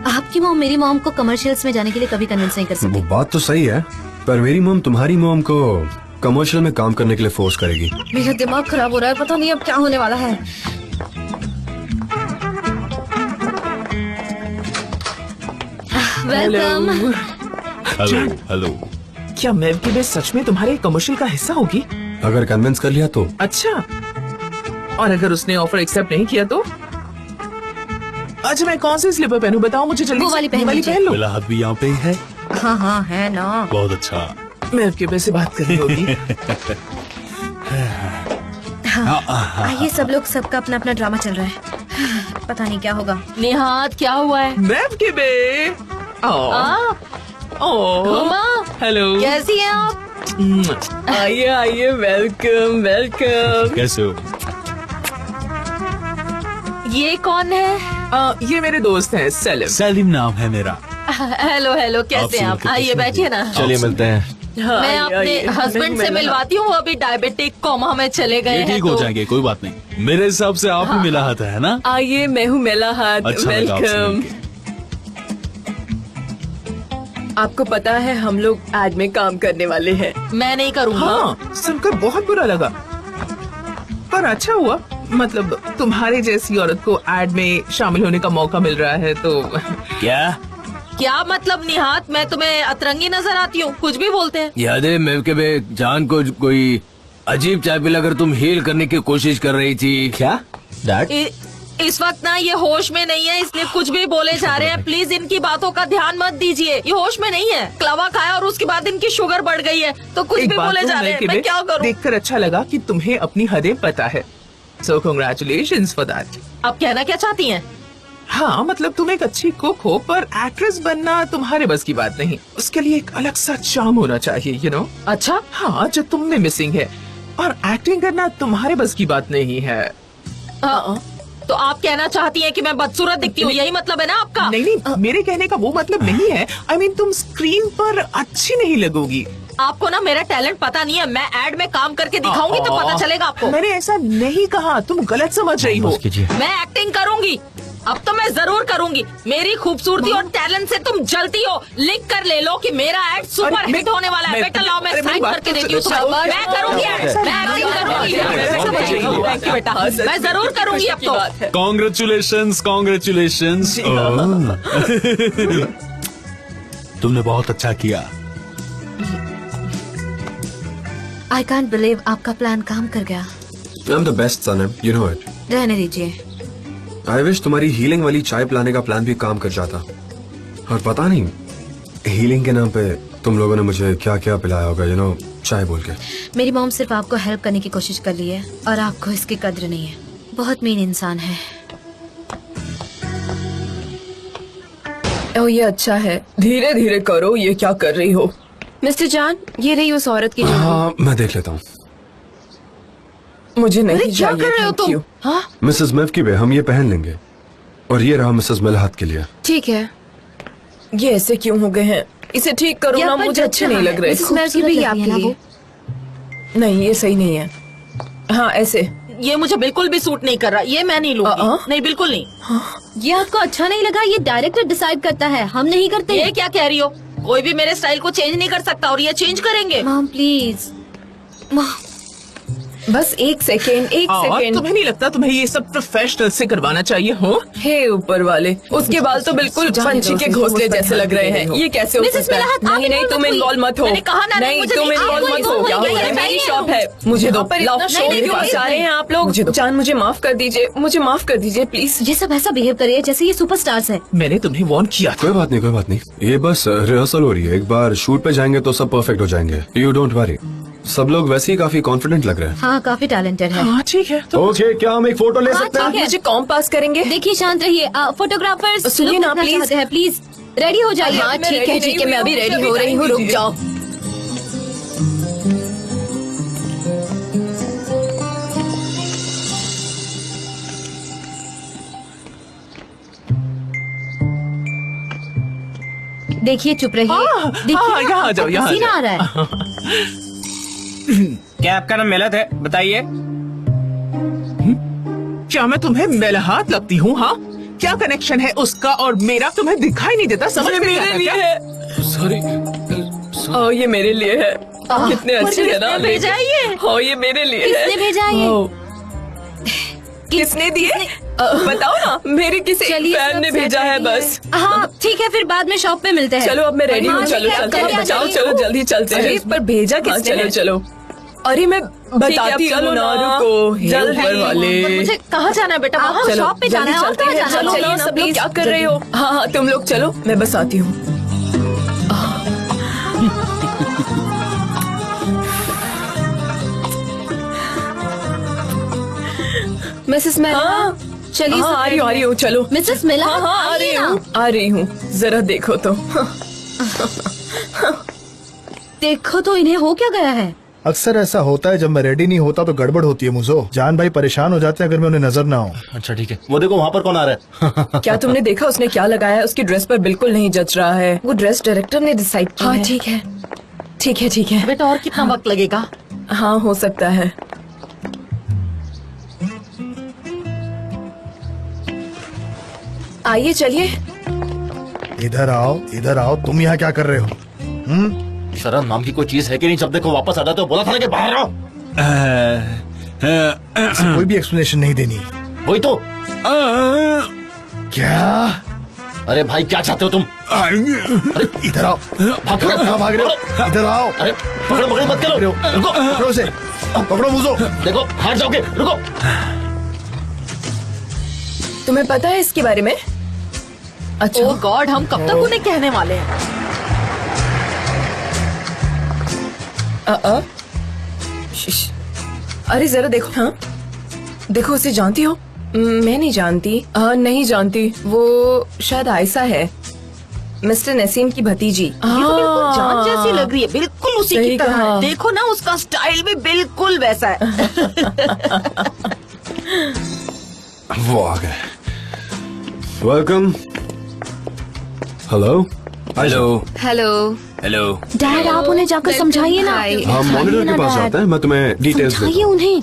आपकी मॉम मेरी मॉम को कमर्शियल्स में जाने के लिए कभी कन्विंस नहीं कर वो सकती। बात तो सही है, पर मेरी मॉम तुम्हारी मॉम को कमर्शियल में काम करने के लिए फोर्स करेगी। मेरा दिमाग खराब हो रहा है, पता नहीं अब क्या होने वाला है। वेलकम। Hello hello. क्या मैम की बेस सच में तुम्हारे कमर्शियल का हिस्सा होगी? अगर कन्विंस कर लिया तो। अच्छा, और अगर उसने ऑफर एक्सेप्ट नहीं किया तो? अच्छा, मैं कौन सी स्लीपर पहनूं बताओ मुझे जल्दी वो से। वाली पहन वाली लीजिए। पहन लो। मेरा हाथ भी यहाँ पे ही है। हाँ हाँ है ना। बहुत अच्छा। मैम के बेस से बात करनी होगी। आइए, सब लोग सबका अपना अपना ड्रामा चल रहा है। पता नहीं क्या होगा। निहात क्या हुआ है? मैम के बे। हुमा हेलो, कैसी हैं आप? आइए आइए, वेलकम वेलकम। कैसे हो? ये कौन है? ये मेरे दोस्त हैं सलीम। सलीम नाम है मेरा। हेलो हेलो, कैसे हैं आप? आपसे आइए मिलकर बैठिए ना। चलिए मिलते हैं। मैं अपने हस्बैंड से मिलवाती हूँ, वो अभी डायबिटिक कोमा में चले गए ये हैं। ठीक हो जाएंगे, कोई बात नहीं। मेरे हिसाब से आप ही मिला हाथ है ना? आइए, मैं हूँ मेलाहात, अच्छा लगा आपसे वेलकम। मिलके। आपको पता है हम लोग एड में काम करने वाले हैं। मैं नहीं करूँगा। हाँ, सुनकर बहुत बुरा लगा, पर अच्छा हुआ। मतलब तुम्हारे जैसी औरत को एड में शामिल होने का मौका मिल रहा है तो। क्या क्या मतलब निहात, मैं तुम्हें अतरंगी नजर आती हूँ? कुछ भी बोलते हैं। याद है मैं के बे जान को कोई अजीब चाय पिलाकर तुम हील करने की कोशिश कर रही थी? क्या डैड? इस वक्त ना ये होश में नहीं है, इसलिए कुछ भी बोले जा रहे हैं। प्लीज इनकी बातों का ध्यान मत दीजिए, ये होश में नहीं है। क्लावा खाया और उसके बाद इनकी शुगर बढ़ गई है, तो कुछ एक भी बात बोले तो जा रहे हैं। मैं मैं क्या करूँ? देखकर अच्छा लगा कि तुम्हें अपनी हदें पता है। सो कांग्रेचुलेशंस फॉर दैट। आप कहना क्या चाहती हैं? हाँ, मतलब तुम एक अच्छी कुक हो, पर एक्ट्रेस बनना तुम्हारे बस की बात नहीं। उसके लिए एक अलग सा चार्म होना चाहिए, यू नो। अच्छा, हाँ, जो तुम में मिसिंग है। और एक्टिंग करना तुम्हारे बस की बात नहीं है। तो आप कहना चाहती हैं कि मैं बदसूरत दिखती हूँ, यही मतलब है ना आपका? नहीं नहीं, मेरे कहने का वो मतलब नहीं है। I mean, तुम स्क्रीन पर अच्छी नहीं लगोगी। आपको ना मेरा टैलेंट पता नहीं है। मैं एड में काम करके दिखाऊंगी तो पता चलेगा आपको। मैंने ऐसा नहीं कहा, तुम गलत समझ रही हो। बस कीजिए। मैं एक्टिंग करूंगी, अब तो मैं जरूर करूंगी। मेरी खूबसूरती और टैलेंट से तुम जलती हो। लिख कर ले लो कि मेरा एड सुपर अरे, हिट होने वाला है। बेटा लाओ, मैं अरे, मेरी साइन बात करके तो देती हूँ सुनो। तुम्हें। मैं करूंगी एड, मैं एक्टिंग करूंगी। थैंक यू बेटा, मैं जरूर करूंगी अब तो। Congratulations congratulations. तुमने बहुत अच्छा किया। आई कांट बिलीव आपका प्लान काम कर गया। I am the best Sanam, you know it. रहने दीजिए। आई विश तुम्हारी हीलिंग वाली चाय पिलाने का प्लान भी काम कर जाता। और पता नहीं हीलिंग के नाम पे तुम लोगों ने मुझे क्या क्या पिलाया होगा, यू नो, चाय बोल के। मेरी मॉम सिर्फ आपको हेल्प करने की कोशिश कर रही है और आपको इसकी कद्र नहीं है। बहुत मीन इंसान है। ओह, ये अच्छा है। धीरे धीरे करो, ये क्या कर रही हो? मिस्टर जान, ये रही उस औरत की ज्वेलरी। हाँ, मैं देख लेता हूँ। मुझे नहीं अरे क्या चाहिए, कर रहे हो thank तुम? you। हाँ, मिसेस मेवकी बे, हम ये पहन लेंगे। और ये रहा मिसेस मेलाहात के लिए। ठीक है। ये ऐसे क्यों हो गए हैं? इसे ठीक करो ना, मुझे अच्छे नहीं लग रहे। मिसेस मेवकी भी आपके लिए। नहीं, ये सही नहीं है। हाँ, ऐसे। ये मुझे बिल्कुल भी सूट नहीं कर रहा। ये मैं नहीं लूंगी। नहीं, बिल्कुल नहीं। ये आपको अच्छा नहीं लगा? ये डायरेक्टर डिसाइड करता है, हम नहीं करते। ये क्या कह रही हो? कोई भी मेरे स्टाइल को चेंज नहीं कर सकता और ये चेंज करेंगे। Mom please. बस एक सेकेंड, एक और सेकेंड। तुम्हें नहीं लगता तुम्हें ये सब प्रोफेशनल से करवाना चाहिए हो? हे ऊपर वाले, उसके बाल तो बिल्कुल पंछी के घोंसले जैसे लग रहे हैं। ये कैसे हो मिसेस सकता है? मेलाहात, आप नहीं नहीं, इन्वॉल्व तुम मत होइए। इन्वॉल्व मत हो। मैंने कहा ना, नहीं, मुझे तुम नहीं, इन्वॉल्व आप मत हो। इन्वॉल्व क्या हो होइए, रहा है? ये मेरी सही शॉप है। है, मुझे दो। पर लाओ, इतना शॉप नहीं, क्यों नहीं, बचा रहे हैं आप लोग? मुझे दो। जान, मुझे माफ कर दीजिए, मुझे माफ कर दीजिए प्लीज। ये सब ऐसा बिहेव कर रही है जैसे ये सुपरस्टार्स है। मैंने तुम्हें वार्न किया था। कोई बात नहीं, कोई बात नहीं। ये बस रिहर्सल हो रही है। एक बार शूट पे जाएंगे तो सब परफेक्ट हो जाएंगे। You don't worry. सब लोग वैसे ही काफी कॉन्फिडेंट लग रहे हैं। हाँ काफी टैलेंटेड है। हाँ ठीक है तो ओके, क्या हम एक फोटो ले सकते हैं? ठीक है। मुझे कॉम पास करेंगे? देखिए शांत रहिए, फोटोग्राफर्स सुनिए ना, प्लीज। प्लीज रेडी हो जाइए। हाँ ठीक है ठीक है, मैं अभी रेडी हो रही हूँ, रुक जाओ। देखिए चुप रहिए। हाँ, यहाँ आ जाओ, यहाँ आ पसीना जाओ। आ रहा है। क्या आपका नाम मेलत है? बताइए। क्या मैं तुम्हें मेलहात लगती हूँ? हाँ, क्या कनेक्शन है उसका और मेरा? तुम्हें दिखाई नहीं देता? समझ में नहीं आता क्या? सॉरी। ये मेरे लिए है। कितने अच्छे है ना। भेजा है ये? हाँ ये मेरे लिए है। किसने भेजा है ये? किसने दिए? बताओ ना, मेरे किसी चलिए, फैन सब ने सेट भेजा है ready बस। हाँ ठीक है, फिर बाद में शॉप पे मिलते हैं। चलो अब मैं रेडी हूँ, हाँ, चलो ठीक है, चलते कल आ हैं। जाओ जाइए। चलो जल्दी चलते हैं। पर भेजा किसने? चलो चलो। अरे मैं बताती हूँ ना, रुको। जल्दी। ऊपर वाले। मुझे कहाँ जाना है बेटा? आप वहाँ शॉप पे जाना है, और चलते कहाँ हैं। जाना है? चलो चलो, सब लोग क्या कर रहे हो? हाँ हाँ तुम लोग चलो, मैं बस आती हूँ। मिसेस मेहरा, चलिए हाँ, आ रही हूँ, चलो। मिसेस मिला, हाँ हाँ आ रही हूँ, आ रही हूँ। जरा देखो तो। देखो तो इन्हें हो क्या गया है। अक्सर ऐसा होता है, जब मैं रेडी नहीं होता तो गड़बड़ होती है मुझो। जान भाई परेशान हो जाते हैं अगर मैं उन्हें नजर ना आऊं। अच्छा ठीक है। वो देखो वहाँ पर कौन आ रहा है। क्या तुमने देखा उसने क्या लगाया है? उसकी ड्रेस पर बिल्कुल नहीं जच रहा है। वो ड्रेस डायरेक्टर ने डिसाइड किया है। ठीक है ठीक है ठीक है। बेटा और कितना वक्त लगेगा? हाँ हो सकता है। आइए चलिए। इधर आओ, तुम यहाँ क्या कर रहे हो? शर्म नाम की कोई चीज है कि नहीं? जब देखो वापस आ जाते हो, बोला था ना कि बाहर आओ। इसे कोई भी एक्सप्लेनेशन नहीं देनी। वही तो। क्या? अरे भाई क्या चाहते हो तुम? इधर आओ। कहाँ भाग रहे हो? इधर आओ। अरे पकड़ो पकड़ो मत करो। रुको पकड़ो उसे, पकड़ो मुझो। देखो हार जाओगे। रुको। तुम्हें पता है इसके बारे में? अच्छा ओह गॉड, हम कब तक उन्हें कहने वाले हैं? शिश। अरे जरा देखो। हाँ देखो, उसे जानती हो? मैं नहीं जानती। नहीं जानती। वो शायद आयशा है, मिस्टर नसीम की भतीजी। ये तो बिल्कुल जान जैसी लग रही है, बिल्कुल उसी सही की तरह कहा। है। देखो ना, उसका स्टाइल भी बिल्कुल वैसा है। वो आ गए। Welcome. Hello. Hello hello. Hello. Dad आप उन्हें जाकर समझाइए ना। हम मॉनिटर के पास जाते हैं, मैं तुम्हें डिटेल्स समझाइए देता हूँ। उन्हें।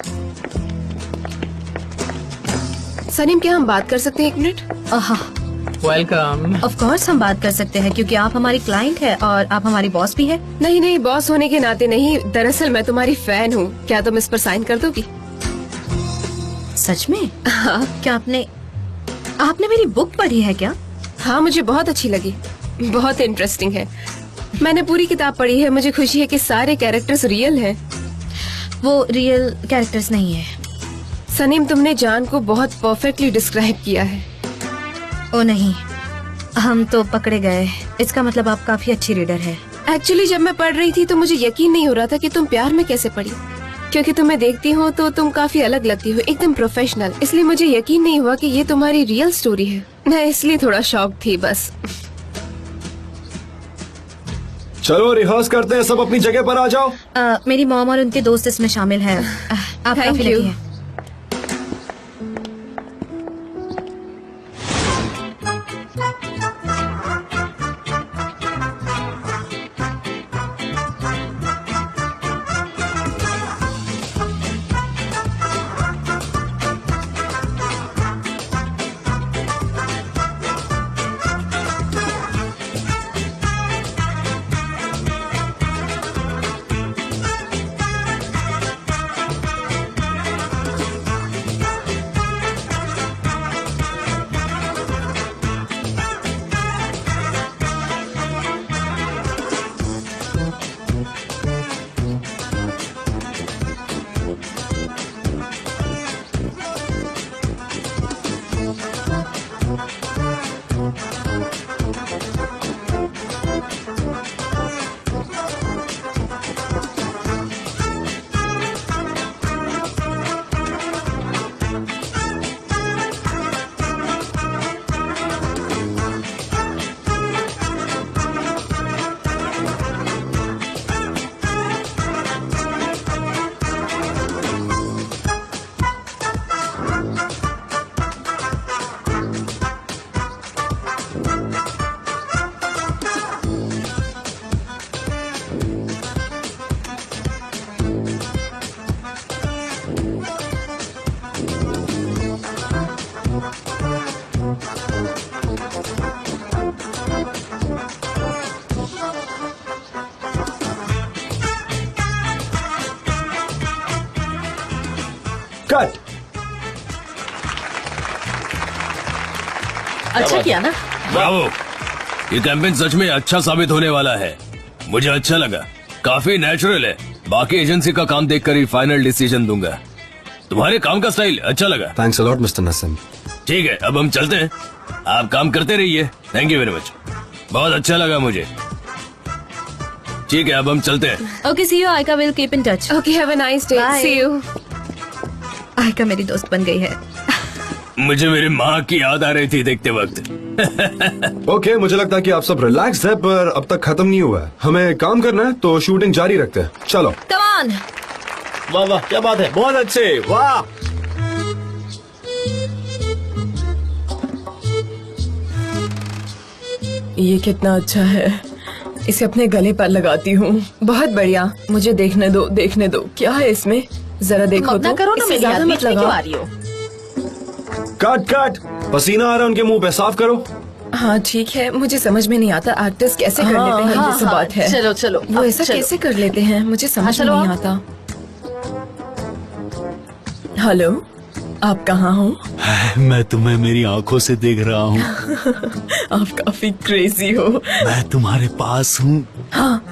सलीम क्या हम बात कर सकते हैं एक मिनट? वेलकम। ऑफ कोर्स हम बात कर सकते हैं, क्योंकि आप हमारी क्लाइंट है और आप हमारी बॉस भी है। नहीं नहीं, बॉस होने के नाते नहीं, दरअसल मैं तुम्हारी फैन हूँ। क्या तुम इस पर साइन कर दोगी? सच में? क्या आपने मेरी बुक पढ़ी है क्या? हाँ मुझे बहुत अच्छी लगी, बहुत इंटरेस्टिंग है। मैंने पूरी किताब पढ़ी है। मुझे खुशी है कि सारे कैरेक्टर्स रियल हैं। वो रियल कैरेक्टर्स नहीं है। सनीम तुमने जान को बहुत परफेक्टली डिस्क्राइब किया है। ओ नहीं, हम तो पकड़े गए। इसका मतलब आप काफी अच्छी रीडर है। एक्चुअली जब मैं पढ़ रही थी तो मुझे यकीन नहीं हो रहा था कि तुम प्यार में कैसे पड़ी, क्योंकि तुम्हें देखती हो तो तुम काफी अलग लगती हो, एकदम प्रोफेशनल। इसलिए मुझे यकीन नहीं हुआ कि ये तुम्हारी रियल स्टोरी है। मैं इसलिए थोड़ा शॉक थी बस। चलो रिहर्स करते हैं, सब अपनी जगह पर आ जाओ। मेरी मॉम और उनके दोस्त इसमें शामिल हैं। आप Thank काफी you. लकी हैं। कट। अच्छा किया ना। ब्रावो, ये कैंपेन सच में अच्छा साबित होने वाला है। मुझे अच्छा लगा, काफी नेचुरल है। बाकी एजेंसी का काम देखकर ही फाइनल डिसीजन दूंगा। तुम्हारे काम का स्टाइल अच्छा लगा। Thanks a lot mister Naseem. ठीक है, अब हम चलते हैं। आप काम करते रहिए। थैंक यू वेरी मच, बहुत अच्छा लगा मुझे। ठीक है, अब हम चलते हैं। Okay, see you. Aika will keep in touch. Okay, have a nice day. Bye. See you. Aika मेरी दोस्त बन गई है। मुझे मेरी माँ की याद आ रही थी देखते वक्त। ओके, मुझे लगता है कि आप सब रिलैक्स है, पर अब तक खत्म नहीं हुआ है। हमें काम करना है तो शूटिंग जारी रखते हैं। चलो। Come on. वाह वाह, क्या बात है, बहुत अच्छे, वाह। ये कितना अच्छा है, इसे अपने गले पर लगाती हूँ। बहुत बढ़िया, मुझे देखने दो, देखने दो, क्या है इसमें, जरा देखो तुम अपना तो। करो ना, इससे मेरी ज्यादा याद मत बीच में क्यों लगाओ। आ रही हो? कट कट, पसीना आ रहा है उनके मुंह पे, साफ करो। हाँ ठीक है, मुझे समझ में नहीं आता एक्टर्स कैसे कर लेते हैं, ये सब बात है। चलो चलो, वो अब ऐसा चलो। कैसे कर लेते हैं, मुझे समझ में चलो नहीं आप। आता। हेलो, आप कहाँ हो? मैं तुम्हें मेरी आंखों से देख रहा हूँ। आप काफी क्रेजी हो। मैं तुम्हारे पास हूँ। हाँ,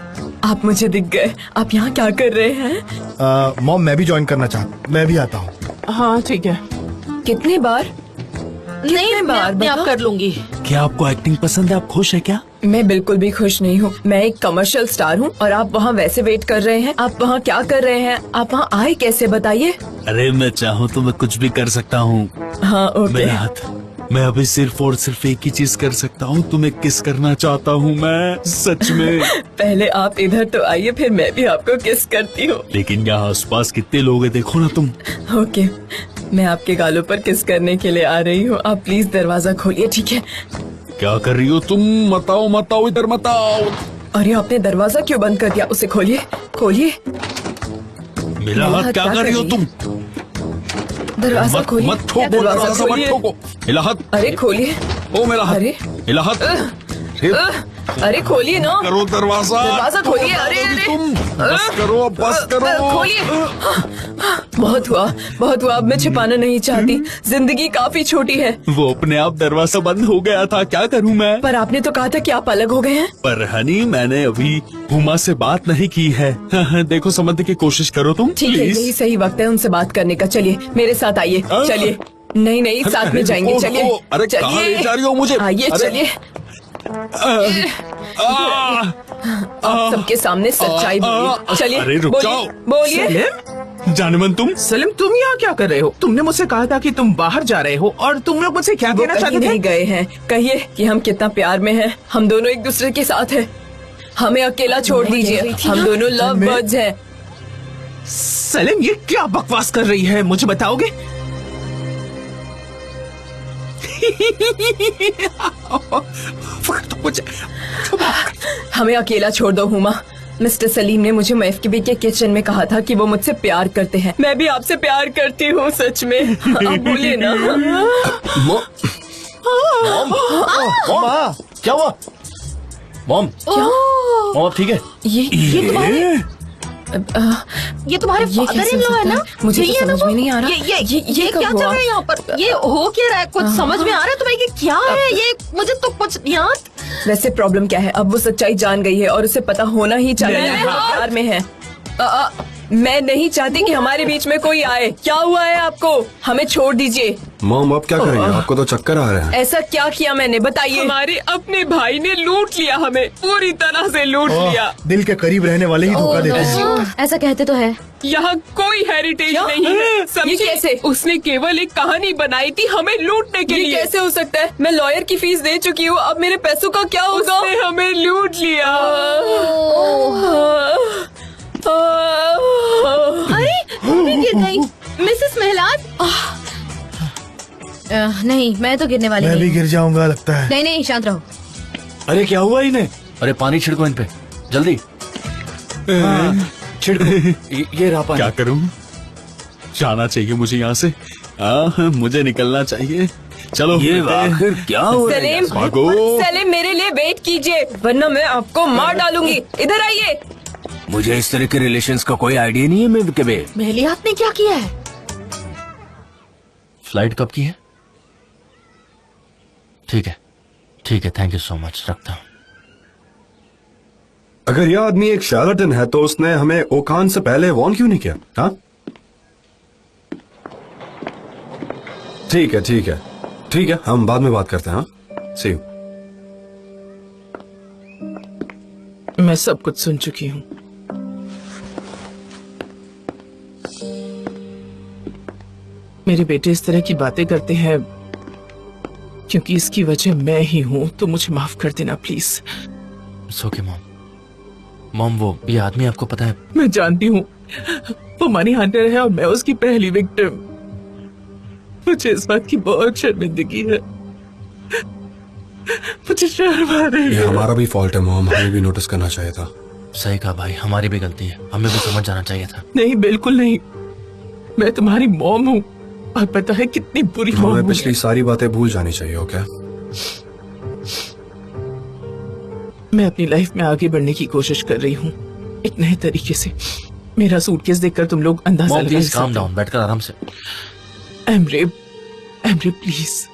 आप मुझे दिख गए। आप यहाँ क्या कर रहे हैं? मॉम, मैं भी ज्वाइन करना चाहता, मैं भी आता हूँ। हाँ ठीक है। कितने बार? नहीं, मैं बार अपने आप बताओ? कर लूंगी। क्या आपको एक्टिंग पसंद है? आप खुश है क्या? मैं बिल्कुल भी खुश नहीं हूँ। मैं एक कमर्शियल स्टार हूँ और आप वहाँ वैसे वेट कर रहे हैं। आप वहाँ क्या कर रहे हैं? आप वहाँ आए कैसे, बताइए। अरे मैं चाहूँ तो मैं कुछ भी कर सकता हूँ। हाँ ओके। मेरा हाथ, मैं अभी सिर्फ और सिर्फ एक ही चीज कर सकता हूँ, तुम्हें किस करना चाहता हूँ मैं, सच में। पहले आप इधर तो आइए, फिर मैं भी आपको किस करती हूँ। लेकिन यहाँ आसपास कितने लोग हैं, देखो ना तुम। ओके, मैं आपके गालों पर किस करने के लिए आ रही हूँ। आप प्लीज दरवाजा खोलिए, ठीक है? क्या कर रही हो तुम? मत आओ मत आओ, इधर मत आओ। अरे आपने दरवाजा क्यों बंद कर दिया? उसे खोलिए, खोलिए। मेरा हाथ क्या कर रही हो तुम? दरवाजा खोलिए। मत ठोको, दरवाजा दरवाजा मत खोलिए। ठोको। मेरा हाथ, अरे खोलिए। ओ मेरा हाथ, अरे मेरा हाथ। अरे खोलिए ना। करो दरवाजा। दरवाजा खोलिए। अरे अरे तुम बस करो, अब बस करो। खोलिए। बहुत हुआ, बहुत हुआ। अब मैं छिपाना नहीं चाहती। जिंदगी काफी छोटी है। वो अपने आप दरवाजा बंद हो गया था, क्या करूं मैं? पर आपने तो कहा था कि आप अलग हो गए हैं। पर हनी, मैंने अभी हुमा से बात नहीं की है। देखो, समझने की कोशिश करो तुम, ठीक है, प्लीज। यही सही वक्त है उनसे बात करने का। चलिए मेरे साथ आइए, चलिए। नहीं नहीं, साथ में जाएंगे, रुको, चलिए। रुको। अरे कहाँ ले जा रही हो मुझे? आइए, अरे, चलिए। आप सबके सामने सच्चाई बोलिए। चलिए, अरे रुक बोलिए, जाओ। बोलिए। सलीम, जानमन तुम सलीम तुम यहाँ क्या कर रहे हो? तुमने मुझसे कहा था कि तुम बाहर जा रहे हो, और तुम लोग मुझसे क्या वो कहना कहीं चाहते थे? नहीं गए हैं। कहिए कि हम कितना प्यार में हैं। हम दोनों एक दूसरे के साथ हैं। हमें अकेला छोड़ दीजिए। हम दोनों लव बर्ड्स हैं। सलीम, ये क्या बकवास कर रही है, मुझे बताओगे? हमें अकेला छोड़ दो हुमा। मिस्टर सलीम ने मुझे महफूबी के किचन में कहा था कि वो मुझसे प्यार करते हैं। मैं भी आपसे प्यार करती हूँ, सच में। आप बोलिए ना। मॉम, क्या हुआ? मॉम, मॉम आप ठीक है? ये तुम्हारे ये फादर कैसे इन लॉ हो है सकता ना? है? मुझे यही तो है ना समझ वो? में नहीं आ रहा। ये कब क्या चल हुआ? रहा है यहाँ पर? ये हो क्या रहा है? कुछ समझ में आ रहा है तुम्हें कि क्या है ये? मुझे तो कुछ याद। वैसे प्रॉब्लम क्या है? अब वो सच्चाई जान गई है और उसे पता होना ही चाहिए। नहीं, वो प्यार में है। मैं नहीं चाहती कि हमारे बीच में कोई आए। क्या हुआ है आपको? हमें छोड़ दीजिए। मॉम, अब क्या करेंगे? आपको तो चक्कर आ रहे हैं। ऐसा क्या किया मैंने, बताइए। हमारे अपने भाई ने लूट लिया, हमें पूरी तरह से लूट लिया। दिल के करीब रहने वाले ही धोखा देते हैं। ऐसा कहते तो है। यहाँ कोई हेरिटेज क्या? नहीं है, ये समझे? कैसे? उसने केवल एक कहानी बनाई थी हमें लूटने के ये लिए। कैसे हो सकता है? मैं लॉयर की फीस दे चुकी हूँ। अब मेरे पैसों का क्या होगा? उसने हमें लूट लिया। अरे मैं गिर गई। मिसेस महलात। नहीं, मैं तो गिरने वाली मैं भी नहीं। गिर जाऊंगा लगता है। नहीं नहीं, शांत रहो। अरे क्या हुआ इन्हें? अरे पानी छिड़को इन पे, जल्दी। छिड़को। ये रहा पानी। क्या करूं? जाना चाहिए मुझे यहाँ से। मुझे निकलना चाहिए। चलो ये आखिर क्या हो रहा है? सलीम, भागो। सलीम मेरे लिए वेट कीजिए, वरना मैं आपको मार डालूंगी। इधर आइए। मुझे इस तरह के रिलेशंस का कोई आइडिया नहीं है। मैं कभी मेहलियात ने क्या किया है? फ्लाइट कब की है? ठीक है, थैंक यू सो मच, रखता हूँ। अगर यह आदमी एक शार्लटन है तो उसने हमें ओकान से पहले वॉर्न क्यों नहीं किया? हाँ, ठीक है, हम बाद में बात करते हैं। हाँ, सी यू। मैं सब कुछ सुन चुकी हूँ। मेरे बेटे इस तरह की बातें करते हैं क्योंकि इसकी वजह मैं ही हूँ, तो मुझे माफ कर देना प्लीज। इट्स ओके मॉम, वो ये आदमी आपको पता है? मैं जानती हूँ वो मनी हंटर है और मैं उसकी पहली विक्टिम। मुझे इस बात की बहुत शर्मिंदगी है, मुझे शर्म आ रही ये है। हमारा भी फॉल्ट है मॉम, हमें भी नोटिस करना चाहिए था। सही कहा भाई, हमारी भी गलती है, हमें भी समझ जाना चाहिए था। नहीं, बिल्कुल नहीं, मैं तुम्हारी मॉम हूँ और पता है कितनी बुरी मॉम हमें हूँ। पिछली सारी बातें भूल जानी चाहिए। ओके, मैं अपनी लाइफ में आगे बढ़ने की कोशिश कर रही हूँ एक नए तरीके से। मेरा सूटकेस देखकर तुम लोग अंदाजा लगा प्लीज काम डाउन, बैठकर आराम से। एमरे प्लीज,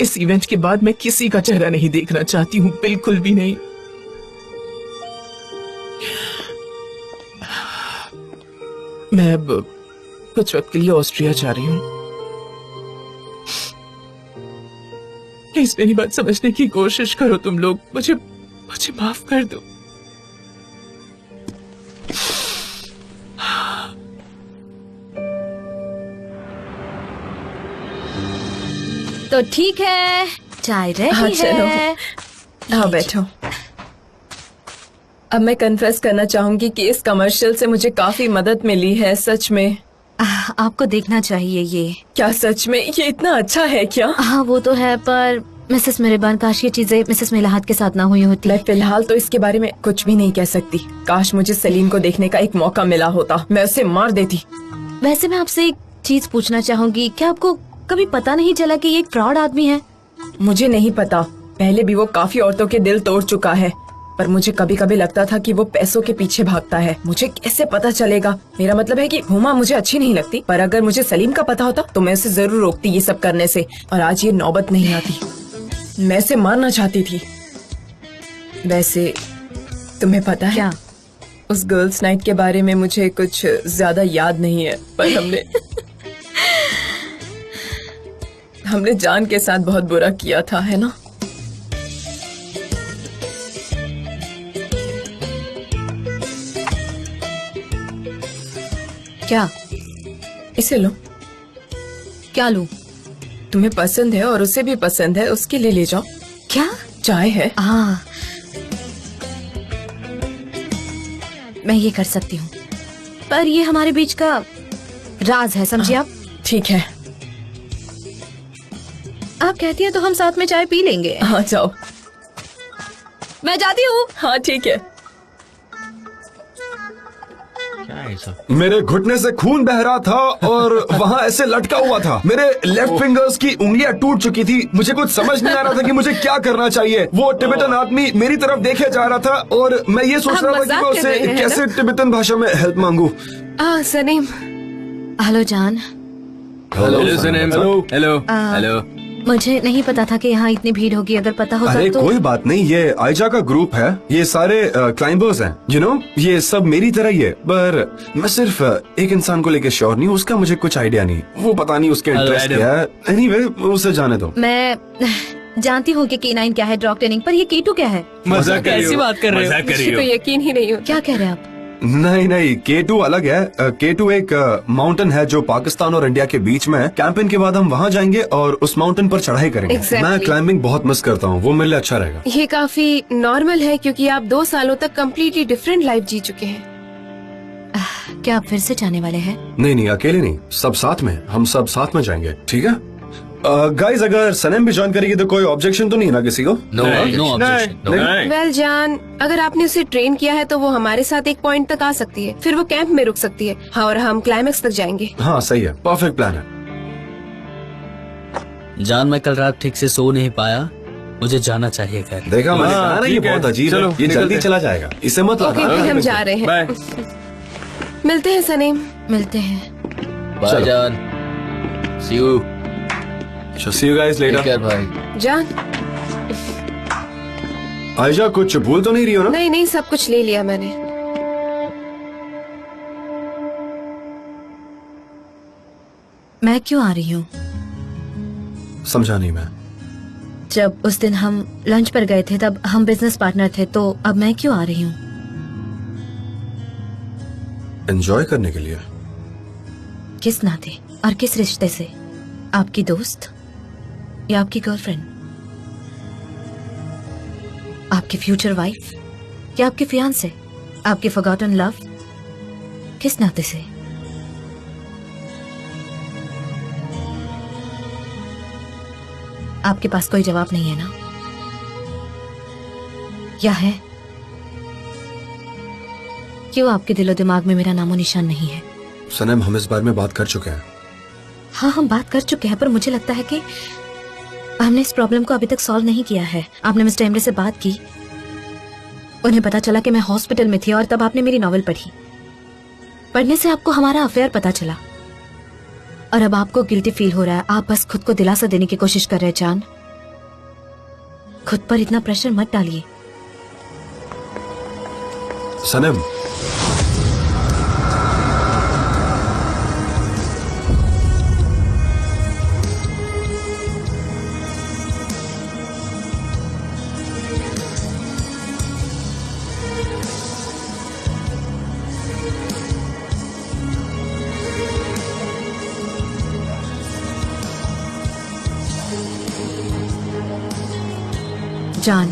इस इवेंट के बाद मैं किसी का चेहरा नहीं देखना चाहती हूँ, बिल्कुल भी नहीं। मैं अब कुछ वक्त के लिए ऑस्ट्रिया जा रही हूँ। प्लीज मेरी बात समझने की कोशिश करो तुम लोग, मुझे माफ कर दो। तो ठीक है, चाय हाँ, रेडी चलो। है। हाँ, बैठो। अब मैं कन्फेस करना चाहूंगी कि इस कमर्शियल से मुझे काफी मदद मिली है, सच में। आपको देखना चाहिए ये। क्या सच में ये इतना अच्छा है क्या? हाँ वो तो है, पर मिसेस मेहरबान, काश ये चीजें मिसेस मिलाहत के साथ ना हुई होती। मैं फिलहाल तो इसके बारे में कुछ भी नहीं कह सकती। काश मुझे सलीम को देखने का एक मौका मिला होता, मैं उसे मार देती। वैसे मैं आपसे एक चीज पूछना चाहूंगी, क्या आपको कभी पता नहीं चला कि ये एक फ्रॉड आदमी है? मुझे नहीं पता, पहले भी वो काफी औरतों के दिल तोड़ चुका है, पर मुझे कभी कभी लगता था कि वो पैसों के पीछे भागता है। मुझे कैसे पता चलेगा? मेरा मतलब है कि हुमा मुझे अच्छी नहीं लगती, पर अगर मुझे सलीम का पता होता तो मैं उसे जरूर रोकती ये सब करने से, और आज ये नौबत नहीं आती। मैं उसे मारना चाहती थी। वैसे तुम्हें पता है क्या? उस गर्ल्स नाइट के बारे में मुझे कुछ ज्यादा याद नहीं है, पर हमने जान के साथ बहुत बुरा किया था, है ना? क्या? इसे लो। क्या लूं? तुम्हें पसंद है और उसे भी पसंद है, उसके लिए ले जाओ। क्या? चाय है। मैं ये कर सकती हूँ, पर ये हमारे बीच का राज है, समझिए आप। ठीक है, आप कहती हैं तो हम साथ में चाय पी लेंगे। हाँ जाओ। मैं जाती हूँ। हाँ ठीक है। क्या है सब? मेरे घुटने से खून बह रहा था और वहाँ ऐसे लटका हुआ था। मेरे लेफ्ट फिंगर्स की उंगलियां टूट चुकी थी। मुझे कुछ समझ नहीं आ रहा था कि मुझे क्या करना चाहिए। वो टिबेटन आदमी मेरी तरफ देखे जा रहा था और मैं ये सोच रहा था कि मैं उससे कैसे टिबेटन भाषा में हेल्प मांगू। सलीम। हेलो जान। हेलो सलीम। हेलो। हेलो। मुझे नहीं पता था कि यहाँ इतनी भीड़ होगी, अगर पता होता अरे तो। कोई बात नहीं, ये आयजा का ग्रुप है, ये सारे क्लाइंबर्स हैं, यू नो, ये सब मेरी तरह ही है। पर मैं सिर्फ एक इंसान को लेके श्योर नहीं, उसका मुझे कुछ आइडिया नहीं, वो पता नहीं उसके इंटरेस्ट क्या है। एनीवे, उसे जाने दो। मैं जानती हूँ कि K9 क्या है, ड्रॉग ट्रेनिंग, पर ये K2 क्या है? मजाक कर रही हो? बात कर रहे हो? मुझे तो यकीन ही नहीं होता। क्या कह रहे हैं आप? नहीं, K2 अलग है। K2 एक माउंटेन है जो पाकिस्तान और इंडिया के बीच में है। कैंपेन के बाद हम वहाँ जाएंगे और उस माउंटेन पर चढ़ाई करेंगे। मैं क्लाइंबिंग बहुत मिस करता हूँ, वो मेरे लिए अच्छा रहेगा। ये काफी नॉर्मल है क्योंकि आप 2 सालों तक कम्प्लीटली डिफरेंट लाइफ जी चुके हैं। क्या आप फिर से जाने वाले हैं? नहीं, अकेले नहीं, सब साथ में, हम सब साथ में जाएंगे, ठीक है? गाइस, अगर सनम भी ज्वाइन करेगी तो कोई ऑब्जेक्शन तो नहीं ना किसी को? No objection. वेल जान, अगर आपने उसे ट्रेन किया है तो वो हमारे साथ एक पॉइंट तक आ सकती है, फिर वो कैंप में रुक सकती है। हाँ, और हम क्लाइमेक्स तक जाएंगे। हाँ सही है, परफेक्ट प्लान है। जान, मैं कल रात ठीक से सो नहीं पाया, मुझे जाना चाहिए घर। देखा, मैंने कहा ना, ये बहुत अजीब है, ये जल्दी चला जाएगा, इसे मत ओके, फिर हम जा रहे हैं। बाय। मिलते हैं सनीम। मिलते हैं। बाय जान। See you. Shall see you guys later. Take care, भाई. जान, आयशा कुछ भूल तो नहीं रही हो ना? नहीं नहीं, सब कुछ ले लिया मैंने। मैं क्यों आ रही हूँ? समझा नहीं मैं। जब उस दिन हम लंच पर गए थे तब हम बिजनेस पार्टनर थे, तो अब मैं क्यों आ रही हूँ? एंजॉय करने के लिए। किस नाते और किस रिश्ते से? आपकी दोस्त या आपकी गर्लफ्रेंड? आपकी फ्यूचर वाइफ या आपके फियांसे? आपके फॉरगॉटन लव? किस नाते से? आपके पास कोई जवाब नहीं है ना? या है? क्यों आपके दिलो दिमाग में मेरा नामो निशान नहीं है? सनम, हम इस बारे में बात कर चुके हैं। हाँ, हम बात कर चुके हैं, पर मुझे लगता है कि हमने इस प्रॉब्लम को अभी तक सॉल्व नहीं किया है। आपने मिस्टर एमरे से बात की, उन्हें पता चला कि मैं हॉस्पिटल में थी और तब आपने मेरी नॉवेल पढ़ी। पढ़ने से आपको हमारा अफेयर पता चला और अब आपको गिल्टी फील हो रहा है। आप बस खुद को दिलासा देने की कोशिश कर रहे हैं। जान, खुद पर इतना प्रेशर मत डालिए। सनम, जान,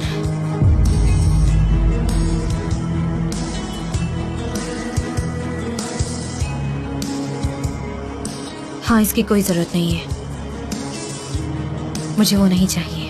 हाँ, इसकी कोई जरूरत नहीं है। मुझे वो नहीं चाहिए।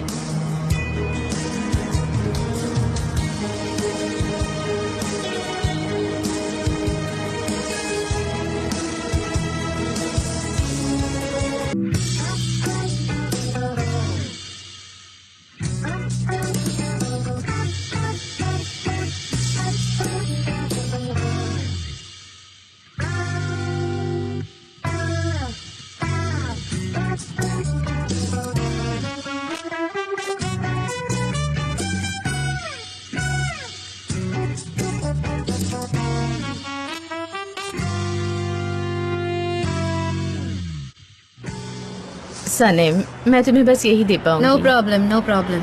सनम, मैं तुम्हें बस यही दे पाऊंगी। No problem, no problem.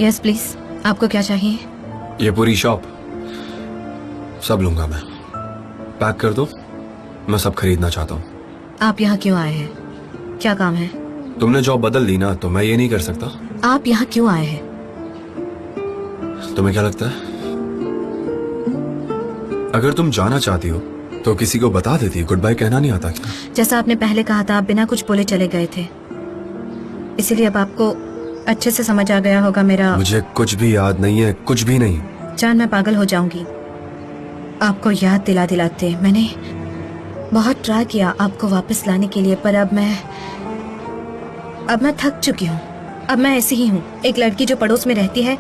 Yes please, आपको क्या चाहिए? ये पूरी शॉप सब लूंगा मैं। पैक कर दो, मैं सब खरीदना चाहता हूँ। आप यहाँ क्यों आए हैं? क्या काम है? तुमने जॉब बदल दी ना, तो मैं ये नहीं कर सकता। आप यहाँ क्यों आए हैं? तुम्हें क्या लगता है, अगर तुम जाना चाहती हो तो किसी को बता देती? गुड बाय कहना नहीं आता क्या? जैसा आपने पहले कहा था, आप बिना कुछ बोले चले गए थे, इसीलिए अब आपको अच्छे से समझ आ गया होगा मेरा। मुझे कुछ भी याद नहीं है, कुछ भी नहीं। जान, मैं पागल हो जाऊंगी आपको याद दिला दिलाते। मैंने बहुत ट्राई किया आपको वापस लाने के लिए, पर अब मैं थक चुकी हूँ। अब मैं ऐसी ही हूँ, एक लड़की जो पड़ोस में रहती है।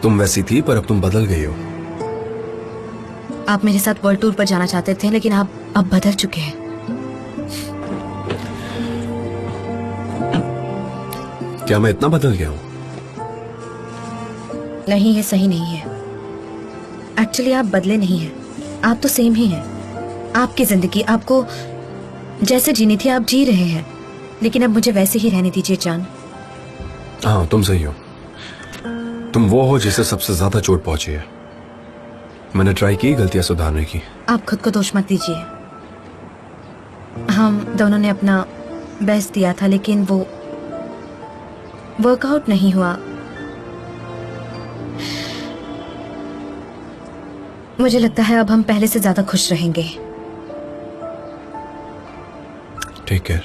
तुम वैसी थी, पर अब तुम बदल गई हो। आप मेरे साथ वर्ल्ड टूर पर जाना चाहते थे, लेकिन आप अब बदल चुके हैं। क्या मैं इतना बदल गया हूँ? नहीं, ये सही नहीं है। एक्चुअली आप बदले नहीं हैं, आप तो सेम ही हैं। आपकी जिंदगी आपको जैसे जीनी थी आप जी रहे हैं, लेकिन अब मुझे वैसे ही रहने दीजिए जान। हाँ, तुम सही हो। तुम वो हो जिसे सबसे ज्यादा चोट पहुंची है। मैंने ट्राई की गलतियां सुधारने की। आप खुद को दोष मत दीजिए। हम दोनों ने अपना बेस्ट दिया था, लेकिन वो वर्कआउट नहीं हुआ। मुझे लगता है अब हम पहले से ज्यादा खुश रहेंगे। Take care.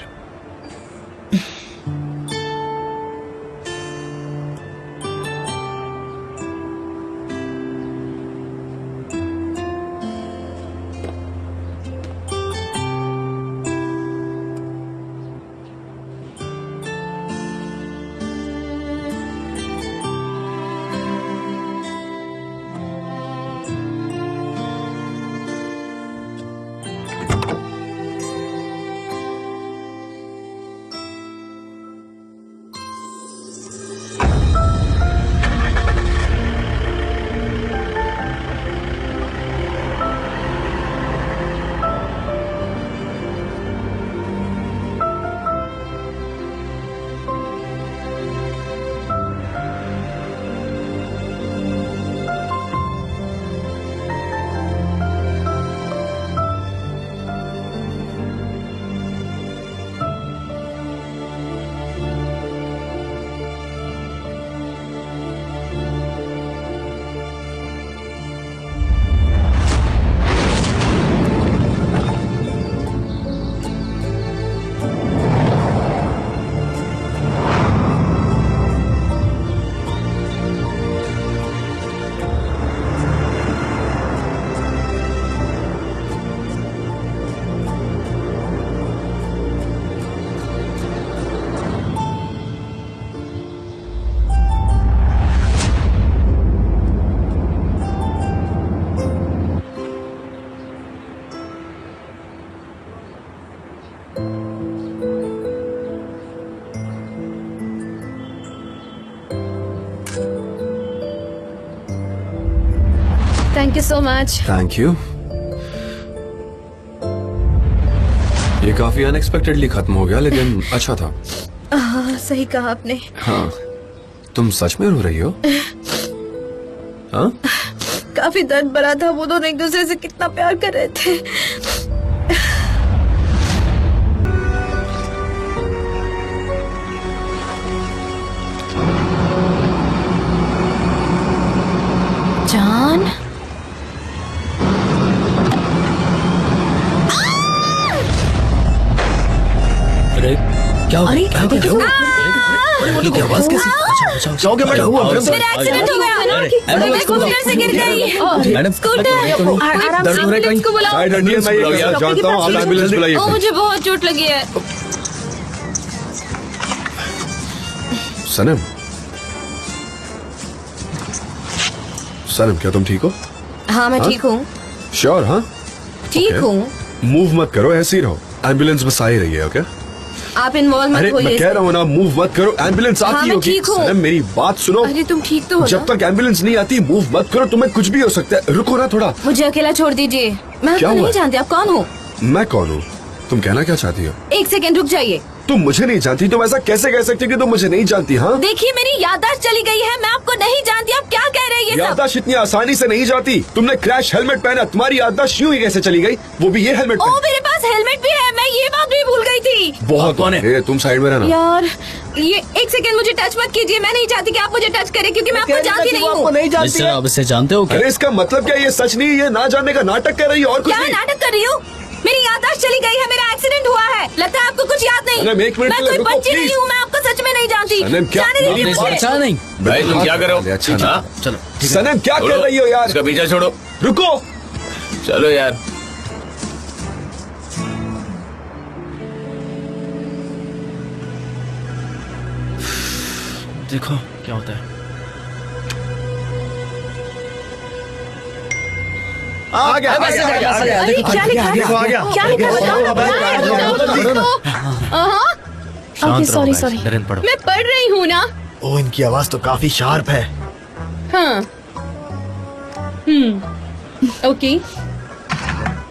Thank you so much. Thank you. ये काफी अनएक्सपेक्टेडली खत्म हो गया, लेकिन अच्छा था। सही कहा आपने। हाँ, तुम सच में रो रही हो? हाँ? काफी दर्द भरा था, वो दोनों एक दूसरे से कितना प्यार कर रहे थे। जान, अरे क्या हो गया? आवाज कैसी? जाओगे मैडम? मेरा एक्सीडेंट हो गया। मैं स्कूटर से गिर गई। मैडम, स्कूटर आराम से एम्बुलेंस को बुलाओ। साइड हटिए, मैं ये जानता हूँ, आप एम्बुलेंस बुलाइए। ओ, मुझे बहुत चोट लगी है। सनम, सनम क्या तुम ठीक हो? हाँ मैं ठीक हूँ। श्योर? हाँ ठीक हूँ। मूव मत करो, ऐसे ही रहो। एम्बुलेंस बस आ ही रही है। ओके, आप इन्वॉल्व मत अरे होइए। मैं कह रहा हूँ ना, मूव मत करो, एम्बुलेंस हाँ, आती मैं होगी। ठीक हूँ। सनम मेरी बात सुनो। अरे तुम ठीक तो हो जब ना? तक एम्बुलेंस नहीं आती मूव मत करो, तुम्हें कुछ भी हो सकता है। रुको ना थोड़ा। मुझे अकेला छोड़ दीजिए, मैं क्या आपको हुआ? नहीं जानती। आप कौन हो? मैं कौन हूँ? तुम कहना क्या चाहती हो? एक सेकंड रुक जाइए। तुम मुझे नहीं जानती, तुम ऐसा कैसे कह सकती हो कि तुम मुझे नहीं जानती? हाँ, देखिए मेरी याददाश्त चली गई है, मैं आपको नहीं जानती। आप क्या कह रहे हैं ये सब? याददाश्त इतनी आसानी से नहीं जाती। तुमने क्रैश हेलमेट पहना, तुम्हारी याददाश्त यूं ही कैसे चली गई? वो भी ये हेलमेट ओ, पहना। मेरे पास हेलमेट भी है, मैं ये बात भी भूल गई थी। बहुत कौन है? तुम साइड में रहना। यार ये एक सेकंड मुझे टच मत कीजिए। मैं नहीं चाहती कि आप मुझे टच करें, क्योंकि मैं आपको जानती नहीं हूँ। मिस्टर, आप इसे जानते हो क्या? अरे इसका मतलब क्या? ये सच नहीं, ये ना जानने का नाटक कर रही है और कुछ क्या नहीं। नाटक कर रही हूँ? मेरी याददाश्त चली गई है, मेरा एक्सीडेंट हुआ है। लगता है आपको कुछ याद नहीं। सनम, एक मिनट मैं के लिए कोई रुको, बच्ची नहीं प्लीज। हूँ, मैं आपको सच में नहीं जानती। सनम, क्या- जाने दीजिए मेरी मुझे। अच्छा नहीं। भाई तुम क्या करो? अच्छा ना। हाँ? चलो सनम क्या कर रही हो यार? इसका पीछा छोड़ो, रुको। चलो यार। देखो क्या होता है। आ गया। अरे क्या लिखा है? देखो, आ गया। क्या लिखा है? शांत रहो sorry, guys, sorry. नरेंद्र पढ़ो। मैं पढ़ रही हूँ ना। ओ, इनकी आवाज तो काफी शार्प है। हाँ। ओके।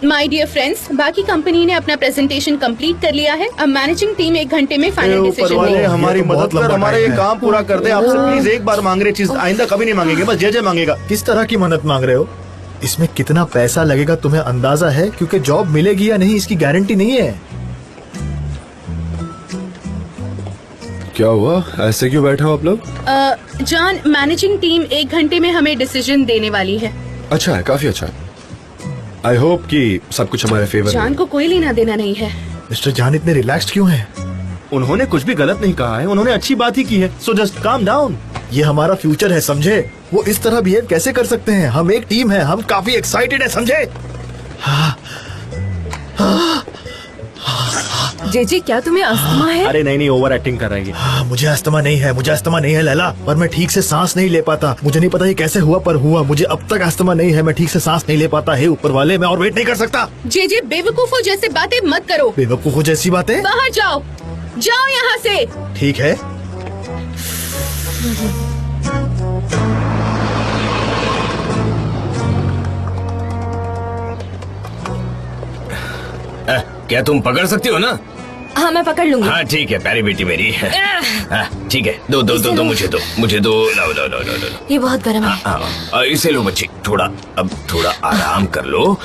माय डियर फ्रेंड्स, बाकी कंपनी ने अपना प्रेजेंटेशन कंप्लीट कर लिया है। अब मैनेजिंग टीम 1 घंटे में फाइनल डिसीजन लेगी। हमारी मदद कर, हमारा ये काम पूरा कर दे। आपसे प्लीज एक बार मांग रहे चीज, आइंदा कभी नहीं मांगेंगे, बस जय मांगेगा। किस तरह की मदद मांग रहे हो? इसमें कितना पैसा लगेगा तुम्हें अंदाजा है? क्योंकि जॉब मिलेगी या नहीं इसकी गारंटी नहीं है। क्या हुआ? ऐसे क्यों बैठे हो आप लोग? जॉन, मैनेजिंग टीम 1 घंटे में हमें डिसीजन देने वाली है। अच्छा है, काफी अच्छा है। आई होप कि सब कुछ हमारे फेवर में। जॉन को कोई लेना देना नहीं है। मिस्टर जान इतने रिलैक्स्ड क्यों हैं? उन्होंने कुछ भी गलत नहीं कहा है, उन्होंने अच्छी बात ही की है। So just calm down. ये हमारा फ्यूचर है, समझे? वो इस तरह बिहेव कैसे कर सकते हैं? हम एक टीम है, हम काफी एक्साइटेड है, समझे? जेजे, क्या तुम्हें अस्थमा है? अरे नहीं, ओवर एक्टिंग कर रही है। मुझे अस्थमा नहीं है, मुझे अस्थमा नहीं है लैला, पर मैं ठीक से सांस नहीं ले पाता। मुझे नहीं पता ये कैसे हुआ, पर हुआ। मुझे अब तक अस्थमा नहीं है, मैं ठीक से सांस नहीं ले पाता। हे ऊपर वाले, मैं और वेट नहीं कर सकता। जे बेवकूफों जैसे बातें मत करो। बेवकूफों जैसी बातें? बाहर जाओ, जाओ यहाँ से। ठीक है। क्या तुम पकड़ सकती हो ना? हाँ मैं पकड़ लूंगी। हाँ ठीक है, प्यारी बेटी मेरी। हाँ, ठीक है, दो मुझे दो। लो। ये बहुत गर्म है। हाँ, इसे लो बच्ची, थोड़ा अब थोड़ा आराम कर लो।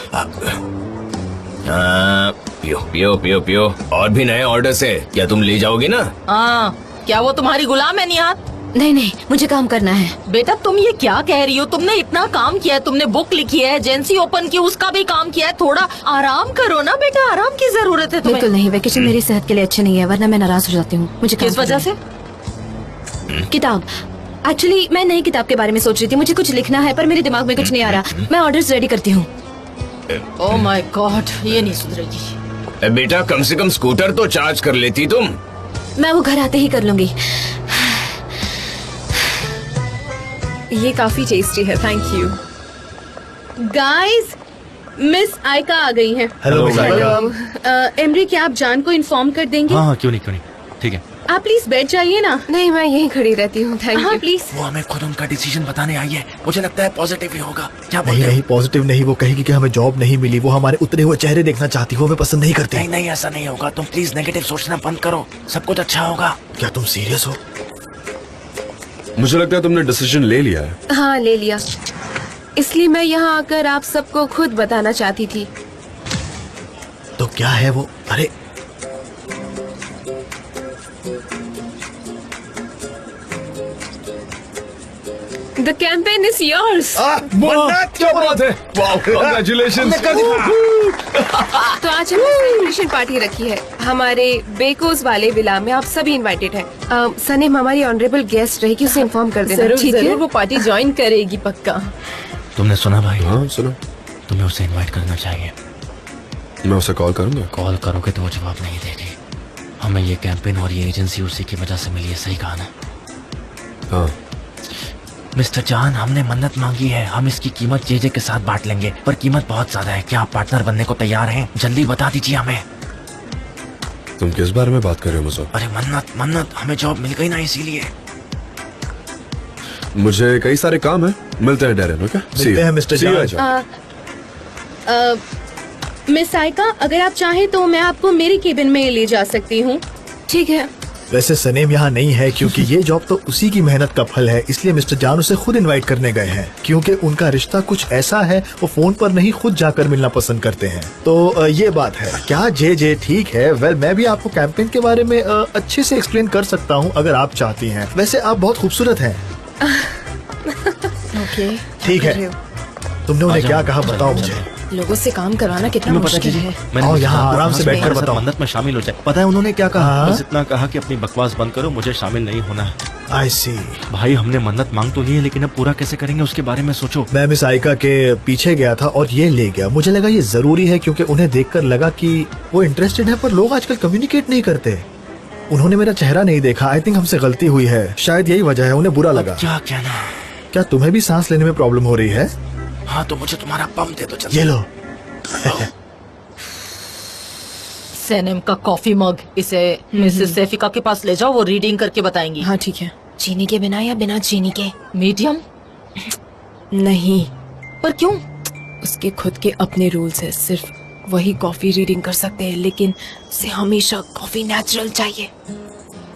पियो। और भी नए ऑर्डर्स है, क्या तुम ले जाओगी ना? हाँ, क्या वो तुम्हारी गुलाम है निहार? नहीं, मुझे काम करना है। बेटा तुम ये क्या कह रही हो? तुमने इतना काम किया है, तुमने बुक लिखी है, एजेंसी ओपन की, उसका भी काम किया है। थोड़ा आराम करो ना बेटा, आराम की जरूरत है तुम्हें। बिल्कुल नहीं, वेकेशन मेरी सेहत के लिए अच्छे नहीं है, वरना मैं नाराज हो जाती हूँ। मुझे किस वजह से? किताब, एक्चुअली मैं नई किताब के बारे में सोच रही थी। मुझे कुछ लिखना है, पर मेरे दिमाग में कुछ नहीं आ रहा। मैं ऑर्डर्स रेडी करती हूँ। ओह माय गॉड, ये नहीं सुधरेगी। बेटा कम से कम स्कूटर तो चार्ज कर लेती तुम। मैं वो घर आते ही कर लूंगी। ये काफी टेस्टी है, थैंक यू। गाइस, मिस आयका आ गई हैं। हेलो। एमरी, क्या आप जान को इन्फॉर्म कर देंगे? हाँ, क्यों नहीं। ठीक है, आप प्लीज बैठ जाइए ना। नहीं, मैं यहीं खड़ी रहती हूँ, थैंक हाँ यू। प्लीज। वो हमें खुद उनका डिसीजन बताने आई है, मुझे लगता है पॉजिटिव ही होगा। क्या नहीं बोलते हो? नहीं, पॉजिटिव नहीं। वो कहेगी कि हमें जॉब नहीं मिली। वो हमारे उतरे हुए चेहरे देखना चाहती है, वो हमें पसंद नहीं करती। नहीं नहीं, ऐसा नहीं होगा। तुम प्लीज नेगेटिव सोचना बंद करो, सब कुछ अच्छा होगा। क्या तुम सीरियस हो? मुझे लगता है तुमने डिसीजन ले लिया है। हाँ, ले लिया। इसलिए मैं यहाँ आकर आप सबको खुद बताना चाहती थी। तो क्या है वो? अरे The campaign is yours. क्या बात है, कांग्रेचुलेशन। तो आज हमने सेलिब्रेशन पार्टी रखी है हमारे बेकोस वाले विला में। आप सभी इनवाइटेड हैं। सनीम हमारी ऑनरेबल गेस्ट रहेगी, उसे इन्फॉर्म कर देना। जरूर, ठीक है? जरूर। वो पार्टी ज्वाइन करेगी पक्का। तुमने सुना भाई? हाँ सुनो, तुम्हें उसे इनवाइट करना चाहिए। मैं उसे कॉल करूंगा। कॉल करोगे तो वो जवाब नहीं देगी। हमें ये कैंपेन और ये एजेंसी उसी की वजह से मिली है, सही कहा ना? हाँ मिस्टर जान, हमने मन्नत मांगी है, हम इसकी कीमत जेजे के साथ बांट लेंगे, पर कीमत बहुत ज्यादा है। क्या आप पार्टनर बनने को तैयार हैं? जल्दी बता दीजिए हमें। तुम किस बारे में बात कर रहे हो मुझे? अरे मन्नत मन्नत, हमें जॉब मिल गई ना, इसीलिए। मुझे कई सारे काम है, मिलते हैं डेरेन। ओके, मिलते हैं मिस्टर जान। मिस साइका, अगर आप चाहें तो मैं आपको मेरी केबिन में ले जा सकती हूँ। ठीक है। वैसे सनेम यहाँ नहीं है क्योंकि ये जॉब तो उसी की मेहनत का फल है, इसलिए मिस्टर जान उसे खुद इनवाइट करने गए हैं। क्योंकि उनका रिश्ता कुछ ऐसा है, वो फोन पर नहीं खुद जाकर मिलना पसंद करते हैं। तो ये बात है। क्या जे ठीक है? वेल, मैं भी आपको कैंपेन के बारे में अच्छे से एक्सप्लेन कर सकता हूँ अगर आप चाहती हैं। वैसे आप बहुत खूबसूरत हैं। ओके, ठीक है। तुमने उन्हें क्या कहा, बताओ मुझे। लोगों से काम करवाना कितना मुश्किल है। और यहाँ आराम से बैठकर बताओ। मन्नत में शामिल हो जाए। पता है उन्होंने क्या कहा? बस इतना कहा कि अपनी बकवास बंद करो, मुझे शामिल नहीं होना है। आई सी। भाई हमने मन्नत मांग तो ली है, लेकिन अब पूरा कैसे करेंगे उसके बारे में सोचो। मैं मिस आइका के पीछे गया था और ये ले गया। मुझे लगा ये जरूरी है क्योंकि उन्हें देखकर लगा कि वो इंटरेस्टेड है, पर लोग आजकल कम्युनिकेट नहीं करते। उन्होंने मेरा चेहरा नहीं देखा। आई थिंक हमसे गलती हुई है, शायद यही वजह है, उन्हें बुरा लगा। क्या कहना? क्या तुम्हें भी सांस लेने में प्रॉब्लम हो रही है? हाँ, तो मुझे तुम्हारा पंप दे दो जल्दी। ये लो। सैनम का कॉफी मग, इसे मिसेस सेफिका के पास ले जाओ, वो रीडिंग करके बताएंगी। हाँ ठीक है। चीनी के बिना या बिना चीनी के? मीडियम? नहीं। पर क्यों? उसके खुद के अपने रूल्स है, सिर्फ वही कॉफी रीडिंग कर सकते हैं, लेकिन उसे हमेशा कॉफी नेचुरल चाहिए।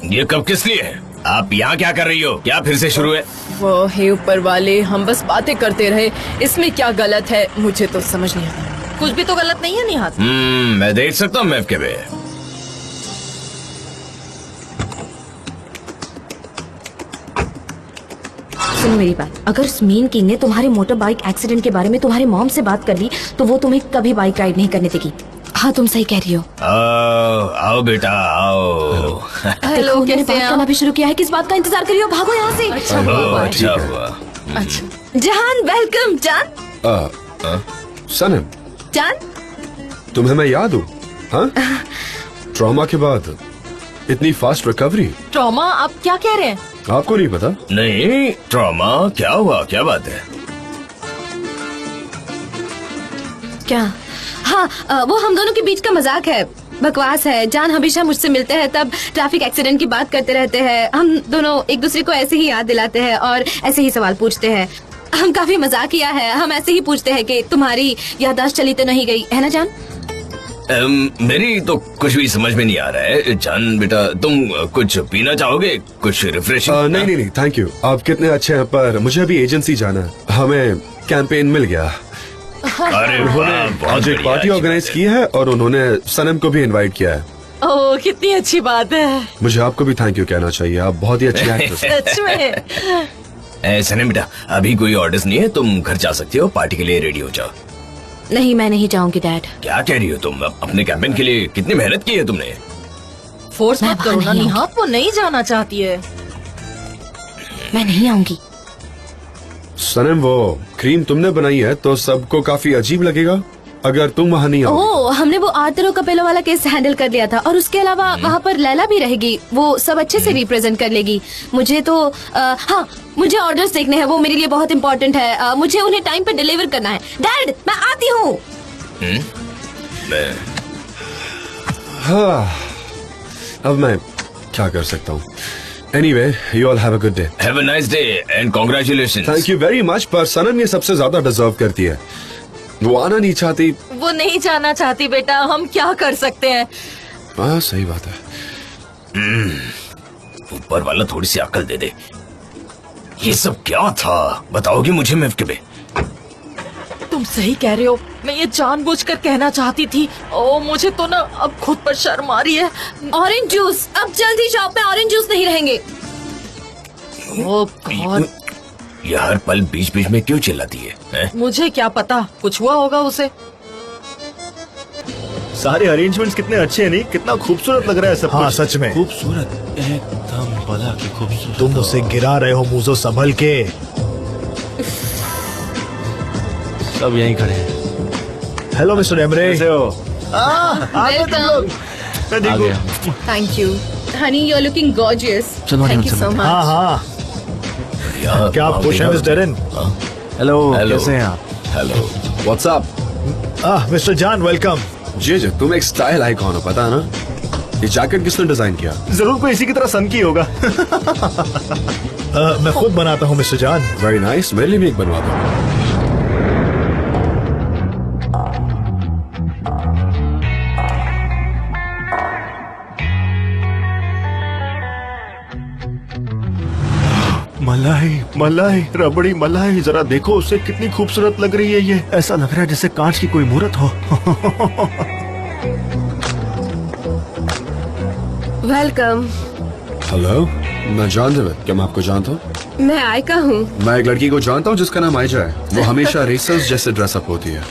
ये कब किस लिए है? आप यहाँ क्या कर रही हो? क्या फिर से शुरू है? वो है ऊपर वाले, हम बस बातें करते रहे, इसमें क्या गलत है? मुझे तो समझ नहीं आता। कुछ भी तो गलत नहीं है निहात। मैं देख सकता हूँ मैप के पे। सुनो मेरी बात, अगर स्मीन किंग ने तुम्हारे मोटर बाइक एक्सीडेंट के बारे में तुम्हारे मॉम से बात कर ली तो वो तुम्हें कभी बाइक राइड नहीं करने देगी। हाँ तुम सही कह रही हो। आओ बेटा आओ। हेलो, उन्होंने बात करना भी शुरू किया है। किस बात का इंतजार कर रही हो? भागो यहाँ से। अच्छा हुआ। अच्छा जहान, वेलकम जान। सनम, जान तुम्हें मैं याद हूँ? हाँ, ट्रॉमा के बाद इतनी फास्ट रिकवरी। ट्रॉमा? आप क्या कह रहे हैं? आपको नहीं पता? नहीं, ट्रॉमा क्या हुआ? क्या बात है? क्या? हाँ, वो हम दोनों के बीच का मजाक है, बकवास है। जान हमेशा मुझसे मिलते हैं तब ट्रैफिक एक्सीडेंट की बात करते रहते हैं। हम दोनों एक दूसरे को ऐसे ही याद दिलाते हैं और ऐसे ही सवाल पूछते हैं। हम काफी मजाकिया है। हम ऐसे ही पूछते हैं कि तुम्हारी याददाश्त चली तो नहीं गई है ना जान? मेरी तो कुछ भी समझ में नहीं आ रहा है। जान बेटा, तुम कुछ पीना चाहोगे? कुछ रिफ्रेशिंग? नहीं थैंक यू, आप कितने अच्छे हैं, पर मुझे अभी एजेंसी जाना है। हमें कैंपेन मिल गया। अरे वाह, बहुत एक पार्टी ऑर्गेनाइज की है और उन्होंने सनम को भी इनवाइट किया है। ओह, कितनी अच्छी बात है। मुझे आपको भी थैंक यू कहना चाहिए, आप बहुत ही अच्छी एक्ट्रेस हैं। सच में। सनम बेटा, अभी कोई ऑर्डर्स नहीं है, तुम घर जा सकती हो। पार्टी के लिए रेडी हो जाओ। नहीं, मैं नहीं जाऊंगी डैड। क्या कह रही हो तुम? अपने कैंपेन के लिए कितनी मेहनत की है तुमने। फोर्स मत करो ना निहात, वो नहीं जाना चाहती है। मैं नहीं आऊंगी। सनम, वो क्रीम तुमने बनाई है तो सबको काफी अजीब लगेगा अगर तुम वहाँ नहीं आओ। ओह, हमने वो आर्तरो कपेलो वाला केस हैंडल कर लिया था और उसके अलावा वहाँ पर लैला भी रहेगी। वो सब अच्छे से रिप्रेजेंट कर लेगी। मुझे तो हाँ, मुझे ऑर्डर्स देखने हैं, वो मेरे लिए बहुत इम्पोर्टेंट है। मुझे उन्हें टाइम पे डिलीवर करना है। डैड, मैं आती हूँ। हाँ, अब मैं क्या कर सकता हूँ। Anyway, you all have a good day. Have a nice day and congratulations. Thank you very much. पर सनम ये सबसे ज्यादा डिजर्व करती है। वो आना नहीं चाहती। वो नहीं जाना चाहती बेटा, हम क्या कर सकते हैं। हाँ सही बात है। ऊपर वाला थोड़ी सी अकल दे दे। ये सब क्या था बताओगी मुझे मिफ्के? तुम सही कह रहे हो, मैं ये जानबूझकर कहना चाहती थी। ओ मुझे तो ना अब खुद पर शर्म आ रही है। ऑरेंज जूस, अब जल्दी शॉप में ऑरेंज जूस नहीं रहेंगे। ओ गॉड, ये हर पल बीच बीच में क्यों चिल्लाती है? मुझे क्या पता, कुछ हुआ होगा उसे। सारे अरेंजमेंट्स कितने अच्छे हैं, नहीं? कितना खूबसूरत लग रहा है सब। हाँ सच में खूबसूरत, एकदम भला की खूबसूरत। तुम उसे गिरा रहे हो मुझो संभल के। सब यहीं खड़े हैं। Hello mister Emre. कैसे हो? Thank you honey, you are looking gorgeous. Thank you so much. हाँ हाँ, क्या आप खुश हैं मिस्टर एरन? हेलो, कैसे हैं आप? Hello, what's up? मिस्टर जान, वेलकम। जी जी, तुम एक स्टाइल आइकॉन हो, पता है ना? ये जैकेट किसने डिजाइन किया? जरूर कोई इसी की तरह सन की होगा। मैं खुद बनाता हूँ मिस्टर जान। वेरी नाइस, मेरे लिए भी एक बनवा दो। मलाई मलाई रबड़ी मलाई, जरा देखो उसे कितनी खूबसूरत लग रही है ये। ऐसा लग रहा है जैसे कांच की कोई मूर्त हो। वेलकम। हेलो, मैं जॉन डेविड। क्या मैं आपको जानता हूँ? मैं आयका हूँ। मैं एक लड़की को जानता हूँ जिसका नाम आयजा है। वो हमेशा रेसर्स जैसे ड्रेसअप होती है।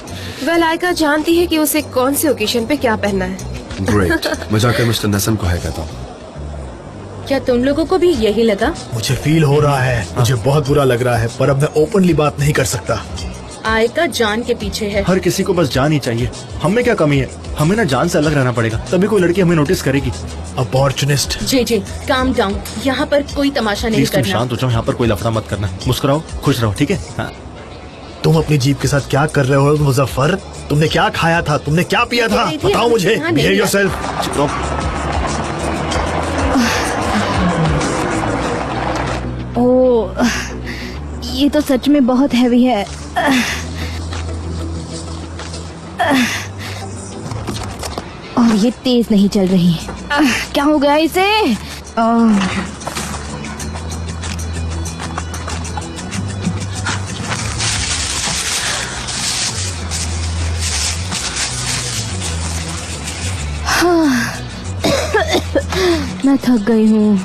वेल, आयका जानती है कि उसे कौन से ओकेशन पे क्या पहनना है। ग्रेट, मैं जाकर मिस्टर नसम को है कहता हूँ। क्या तुम लोगों को भी यही लगा? मुझे फील हो रहा है, मुझे बहुत बुरा लग रहा है, पर अब मैं ओपनली बात नहीं कर सकता। आयका जान के पीछे है। हर किसी को बस जान ही चाहिए। हमें क्या कमी है? हमें ना जान से अलग रहना पड़ेगा, तभी कोई लड़की हमें नोटिस करेगी। अपॉर्चुनिस्ट। जे काम डाउन, यहाँ पर कोई तमाशा नहीं तुम करना। शांत हो जाओ, यहाँ पर कोई लफड़ा मत करना। मुस्कुराओ, खुश रहो, ठीक है? हाँ। तुम अपनी जीप के साथ क्या कर रहे हो मुजफ्फर? तुमने क्या खाया था? तुमने क्या पिया था? बताओ मुझे। Behave yourself. चुप रहो। ओह, ये तो सच में बहुत हैवी है। और ये तेज नहीं चल रही। क्या हो गया इसे? मैं थक गई हूँ।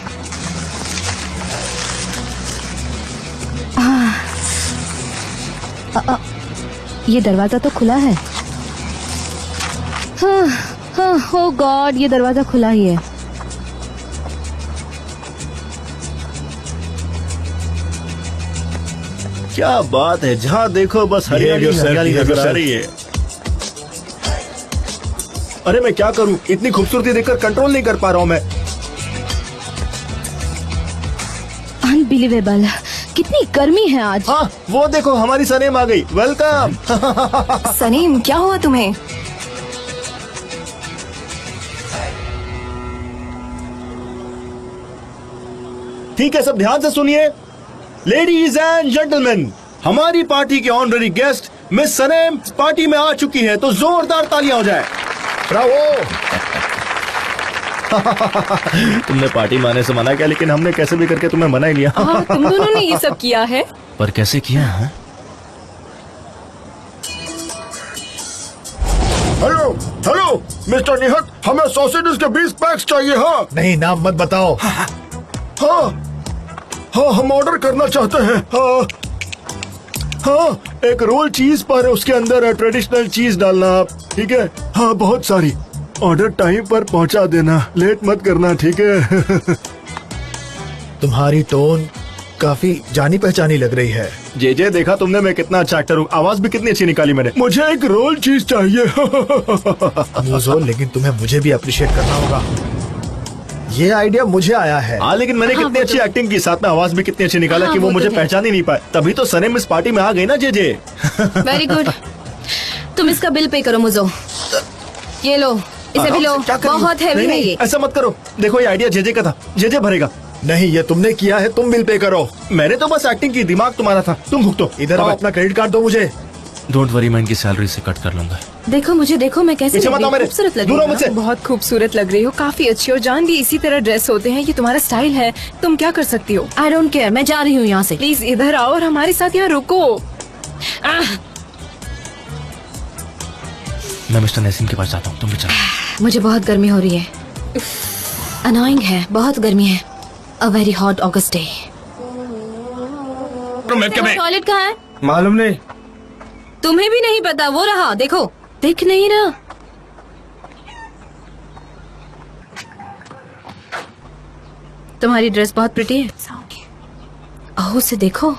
ये दरवाजा तो खुला है। ओह गॉड, ये दरवाजा खुला ही है। क्या बात है, जहाँ देखो बस हरियाली हरियाली नजर आ रही है। अरे मैं क्या करूँ, इतनी खूबसूरती देखकर कंट्रोल नहीं कर पा रहा हूँ मैं। अनबिलीवेबल, कितनी गर्मी है आज। हाँ, वो देखो हमारी सनीम आ गई। वेलकम। सनीम, क्या हुआ तुम्हें? ठीक है, सब ध्यान से सुनिए। लेडीज एंड जेंटलमैन, हमारी पार्टी के honorary guest miss Saneem party में आ चुकी है, तो जोरदार तालियां हो जाए। ब्रावो। तुमने पार्टी में आने से मना किया, लेकिन हमने कैसे भी करके तुम्हें मना ही लिया। तुम दोनों ने ये सब किया है? पर कैसे किया है? हेलो हेलो मिस्टर निहत, हमें सॉसेजेस के 20 पैक्स चाहिए। हाँ नहीं, नाम मत बताओ। हाँ हाँ, हम ऑर्डर करना चाहते हैं। हाँ हाँ, एक रोल चीज पर उसके अंदर ट्रेडिशनल चीज डालना आप, ठीक है? हाँ, बहुत सारी। ऑर्डर टाइम पर पहुंचा देना, लेट मत करना, ठीक है? तुम्हारी टोन काफी जानी पहचानी लग रही है। जे देखा तुमने मैं कितना अच्छा एक्टर हूँ, आवाज भी कितनी अच्छी निकाली मैंने। मुझे एक रोल चीज चाहिए। लेकिन तुम्हें मुझे भी अप्रिशिएट करना होगा। ये आइडिया मुझे आया है। हाँ, लेकिन मैंने कितनी अच्छी एक्टिंग की, साथ में आवाज भी कितनी अच्छी निकाला कि वो मुझे पहचान ही नहीं पाए। तभी तो सनीम इस पार्टी में आ गई ना। जे वेरी गुड। तुम इसका बिल पे करो मुझे। ये लो, इसे भी लो, बहुत हैवी है ये। ऐसा मत करो, देखो ये आइडिया जेजे का था, जेजे भरेगा। नहीं, ये तुमने किया है, तुम बिल पे करो। मैंने तो बस एक्टिंग की, दिमाग तुम्हारा था, तुम भुगतो। इधर आओ, अपना क्रेडिट कार्ड दो मुझे। डोंट वरी, मैं इनकी सैलरी से कट कर लूंगा। देखो मुझे, देखो मैं कैसे पीछे मत आओ मेरे, खूबसूरत लग दूर रही हो हूँ। मुझसे। बहुत खूबसूरत लग रही हो, काफी अच्छी हो। जान भी इसी तरह ड्रेस होते हैं, ये तुम्हारा स्टाइल है, तुम क्या कर सकती हो? आई डोंट केयर, मैं जा रही हूँ यहाँ से। प्लीज इधर आओ और हमारे साथ यहाँ रुको। मैं मिस्टर नसीम के पास जाता हूँ, तुम भी चलो। मुझे बहुत गर्मी हो रही है, अनोइंग है, बहुत गर्मी है। A very hot August day. Toilet कहाँ है? मालूम नहीं। तुम्हें भी नहीं पता? वो रहा, देखो। दिख नहीं रहा? तुम्हारी ड्रेस बहुत प्रिटी है। ओह, उसे देखो।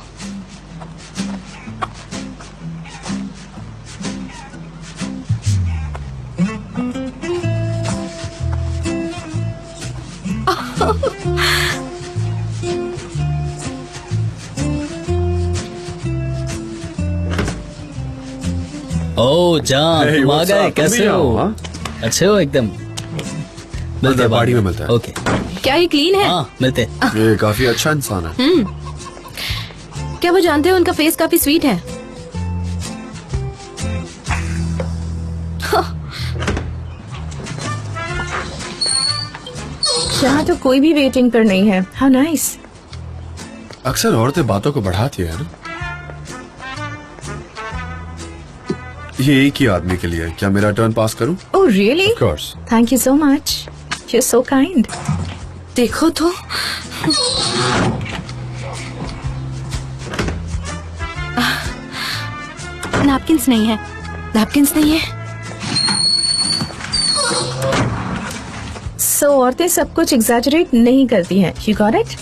ओ जान, Hey, तुम आ what's गए, up? कैसे तुम भी हो? आओ, हाँ? अच्छे हो एकदम। मिलते हैं बाड़ी में मिलता है। ओके, क्या ये क्लीन है? हाँ मिलते हैं। ये काफी अच्छा इंसान है। क्या वो जानते हो उनका फेस काफी स्वीट है? यहाँ तो कोई भी वेटिंग पर नहीं है। How nice. अक्सर औरतें बातों को बढ़ाती है ना। ये एक ही आदमी के लिए है। क्या मेरा टर्न पास करूं? Oh really? Of course. Thank you so much, you are so kind. देखो तो, नैपकिंस नहीं है, नैपकिंस नहीं है। सो औरतें सब कुछ एग्जैजरेट नहीं करती हैं। You got it?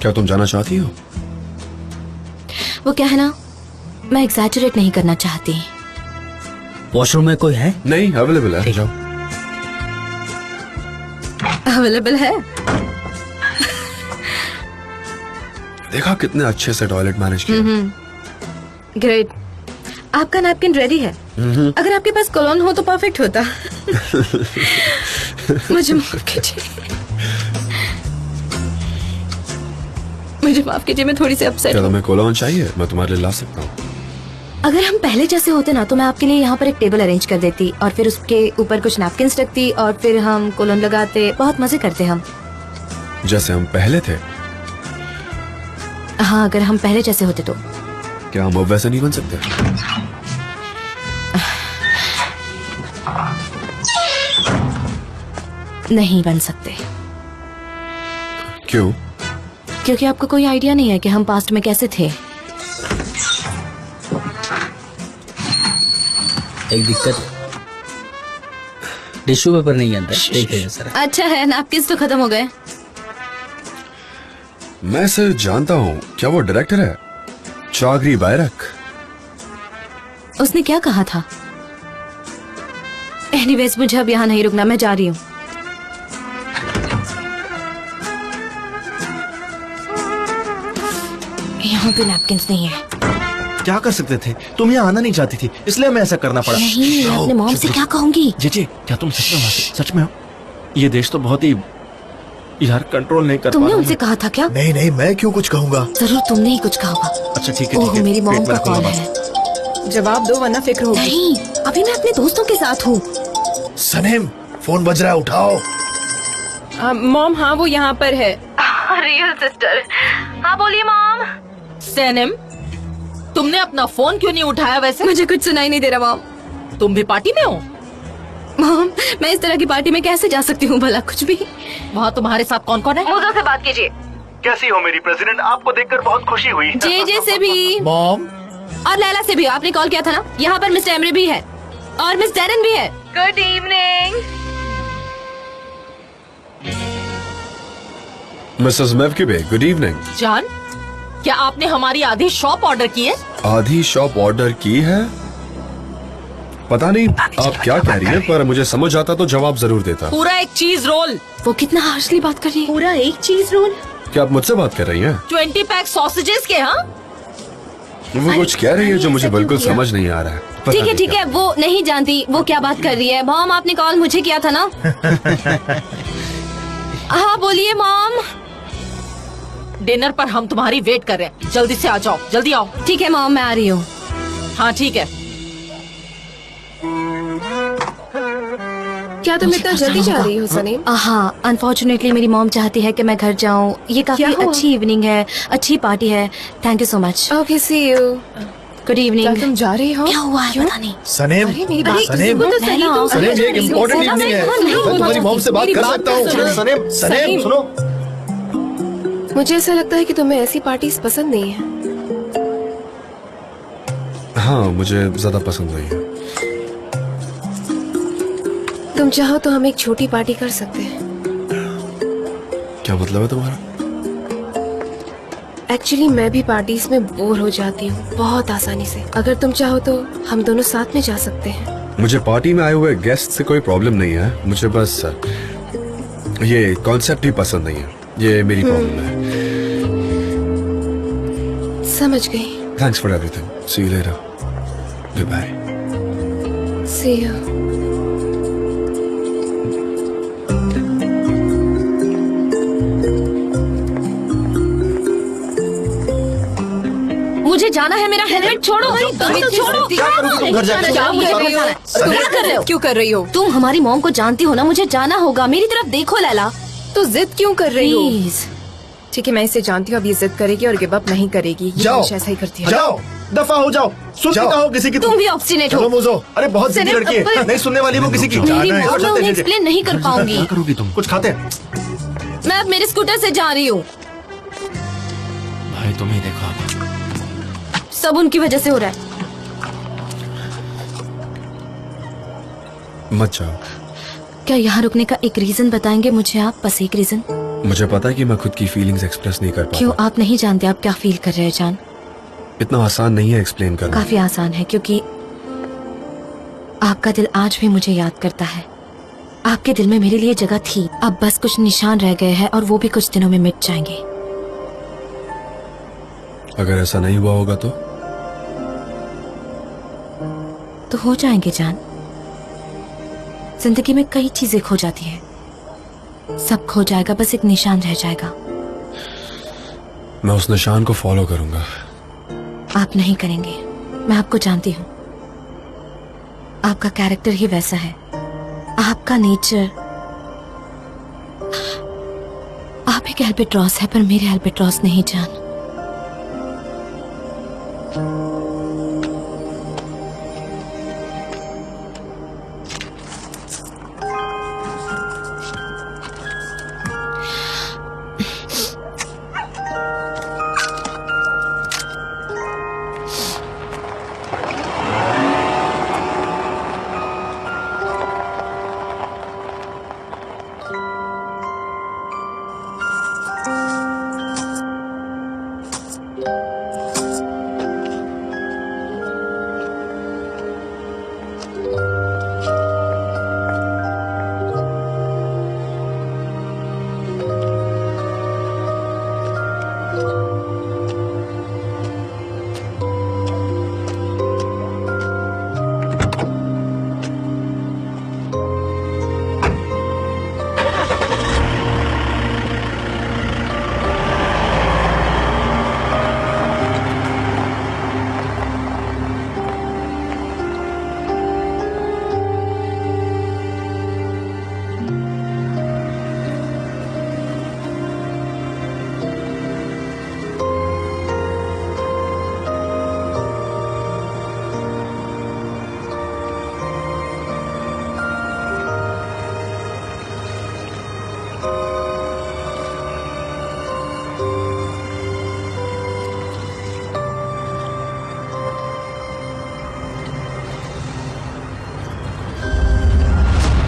क्या तुम जाना चाहती हो? वो क्या है ना, मैं एग्जैजरेट नहीं करना चाहती। वॉशरूम में कोई है? नहीं, अवेलेबल है, जाओ। अवेलेबल है? देखा कितने अच्छे से टॉयलेट मैनेज किया। ग्रेट। आपका नैपकिन रेडी है। अगर आपके पास कोलोन हो तो परफेक्ट होता। मुझे माफ कीजिए, मुझे माफ कीजिए, मैं थोड़ी सी अपसेट क्या हूँ। तुम्हें कोलोन चाहिए? मैं तुम्हारे लिए ला सकता हूँ। अगर हम पहले जैसे होते ना तो मैं आपके लिए यहाँ पर एक टेबल अरेंज कर देती और फिर उसके ऊपर कुछ नैपकिन्स रखती और फिर हम कोलोन लगाते, बहुत मजे करते हम। जैसे हम पहले थे। हाँ, अगर हम पहले जैसे होते तो। क्या हम अब वैसे नहीं बन सकते? नहीं बन सकते। क्यों? क्योंकि आपको कोई आइडिया नहीं है कि हम पास्ट में कैसे थे। एक दिक्कत, टिश्यू पेपर नहीं है अंदर, देखिए सर। अच्छा है, नैपकिन्स तो खत्म हो गए। मैं इसे जानता हूँ। क्या वो डायरेक्टर है? चागरी बैरक। उसने क्या कहा था? एनीवेज, मुझे अब यहाँ नहीं रुकना, मैं जा रही हूँ। यहाँ पे नैपकिन्स नहीं है। क्या कर सकते थे? तुम यहाँ आना नहीं चाहती थी, इसलिए मैं ऐसा करना पड़ा। नहीं, मैं अपने मॉम से क्या कहूँगी? जीजी, क्या तुम सच में वहाँ से, सच में हो? ये देश तो बहुत ही यार कंट्रोल नहीं कर पा तुमने रहा उनसे मैं। कहा था क्या? नहीं नहीं, मैं क्यों कुछ कहूँगा? जरूर तुमने ही कुछ कहा होगा। अच्छा ठीक है, ओह, ठीक है। मेरी मॉम वेट, का मैं कॉल रखूंगा है। जवाब दो वरना फिक्र होगी। नहीं, अभी मैं अपने दोस्तों के साथ हूँ। बात। सनेम, फोन बज रहा है, उठाओ। मॉम, हाँ वो यहाँ पर है। Real sister. हाँ बोलिए मॉम। सैनम, तुमने अपना फोन क्यों नहीं उठाया वैसे? मुझे कुछ सुनाई नहीं दे रहा मॉम। तुम भी पार्टी में हो? मॉम, मैं इस तरह की पार्टी में कैसे जा सकती हूँ भला? कुछ भी। वहाँ तुम्हारे साथ कौन कौन है? मुझे से बात कीजिए। कैसी हो मेरी प्रेसिडेंट? आपको देखकर बहुत खुशी हुई। जे से भी मॉम, और लैला से भी। आपने कॉल किया था ना? यहाँ पर मिस्टर एमरे भी है और मिस डैरन भी है। Good evening. मिसेस मेवकिबे, गुड इवनिंग। जान, क्या आपने हमारी आधी शॉप ऑर्डर की है? आधी शॉप ऑर्डर की है? पता नहीं आप क्या कह रही हैं, पर मुझे समझ आता तो जवाब जरूर देता। पूरा एक चीज रोल। वो कितना हार्शली बात कर रही है। पूरा एक चीज रोल? क्या आप मुझसे बात कर रही हैं? 20 पैक सॉसेजेस के। हाँ, वो कुछ कह रही है जो मुझे बिल्कुल समझ नहीं आ रहा है। पता ठीक है नहीं ठीक क्या। है, वो नहीं जानती वो क्या बात कर रही है। मॉम आपने कॉल मुझे किया था ना? हाँ बोलिए मॉम। डिनर पर हम तुम्हारी वेट कर रहे हैं, जल्दी से आ जाओ, जल्दी आओ। ठीक है मॉम, मैं आ रही हूँ। हाँ ठीक है। क्या तुम इतना जल्दी जा रही हो सनीम? हाँ, अनफॉर्चुनेटली मेरी मॉम चाहती है कि मैं घर जाऊँ। ये काफी क्या हुआ? अच्छी इवनिंग है, अच्छी पार्टी है। Thank you so much. Okay see you. Good क्या इवनिंग। तुम जा रही हो? क्या हुआ है पता नहीं। सनेम, अरे मेरी बात सनेम, सुनो तो सही तो। सनेम, ये एक इम्पोर्टेंट इवनिंग है। मैं तुम्हारी मॉम से बात कर सकता हूँ। सनेम, सनेम सुनो। मुझे ऐसा लगता है कि तुम्हें ऐसी पार्टीज पसंद नहीं है। हाँ, मुझे ज्यादा पसंद नहीं है। तुम चाहो तो हम एक छोटी पार्टी कर सकते हैं। क्या मतलब है तुम्हारा? एक्चुअली मैं भी पार्टीज में बोर हो जाती हूँ बहुत आसानी से। अगर तुम चाहो तो हम दोनों साथ में जा सकते हैं। मुझे पार्टी में आए हुए गेस्ट से कोई प्रॉब्लम नहीं है, मुझे बस ये कॉन्सेप्ट ही पसंद नहीं है। ये मेरी प्रॉब्लम है। समझ गई। Thanks for everything. See you later. Goodbye. See you. मुझे जाना है, मेरा हेलमेट छोड़ो। छोड़ो। क्या करोगे तुम घर जाके? क्या मुझे बताना है? तुम क्या कर रहे हो? क्यों कर रही हो? तुम हमारी मॉम को जानती हो ना, मुझे जाना होगा। मेरी तरफ देखो लैला, तो जिद क्यों कर रही हो? प्लीज। ठीक है, मैं इसे जानती हूँ। अब ये जिद करेगी और गिव अप नहीं करेगी। ये जाओ। हमेशा ऐसा ही करती है। जाओ, दफा हो जाओ। सुनती कहो किसी की? तुम भी ऑब्स्टिनेट चलो हो। मुझो। अरे बहुत जिद्दी सनेम, लड़की है, पर- नहीं सुनने वाली वो किसी की। मेरी जाना है, मॉम मैं चलते उन्हें हैं, एक्सप्लेन नहीं कर पाऊंगी। क्या करोगी तुम? कुछ खाते हैं? मैं अब मेरे स्कूटर से जा रही हूँ। भाई तुम ही देखो आप। सब उनकी वजह से हो रहा है। मत जाओ। क्या यहाँ रुकने का एक रीजन बताएंगे मुझे आप? बस एक रीजन। मुझे पता है कि मैं खुद की फीलिंग्स एक्सप्रेस नहीं कर क्यों? पाता। आप नहीं जानते आप क्या फील कर रहे हैं जान। इतना आसान नहीं है एक्सप्लेन करना। काफी आसान है, क्योंकि आपका दिल आज भी मुझे याद करता है। आपके दिल में मेरे लिए जगह थी, अब बस कुछ निशान रह गए हैं और वो भी कुछ दिनों में मिट जाएंगे। अगर ऐसा नहीं हुआ होगा तो हो जाएंगे जान। जिंदगी में कई चीजें खो जाती है, सब खो जाएगा, बस एक निशान रह जाएगा। मैं उस निशान को फॉलो करूंगा। आप नहीं करेंगे, मैं आपको जानती हूँ। आपका कैरेक्टर ही वैसा है, आपका नेचर। आप एक एल्बेट्रॉस है, पर मेरे एल्बेट्रॉस नहीं जान।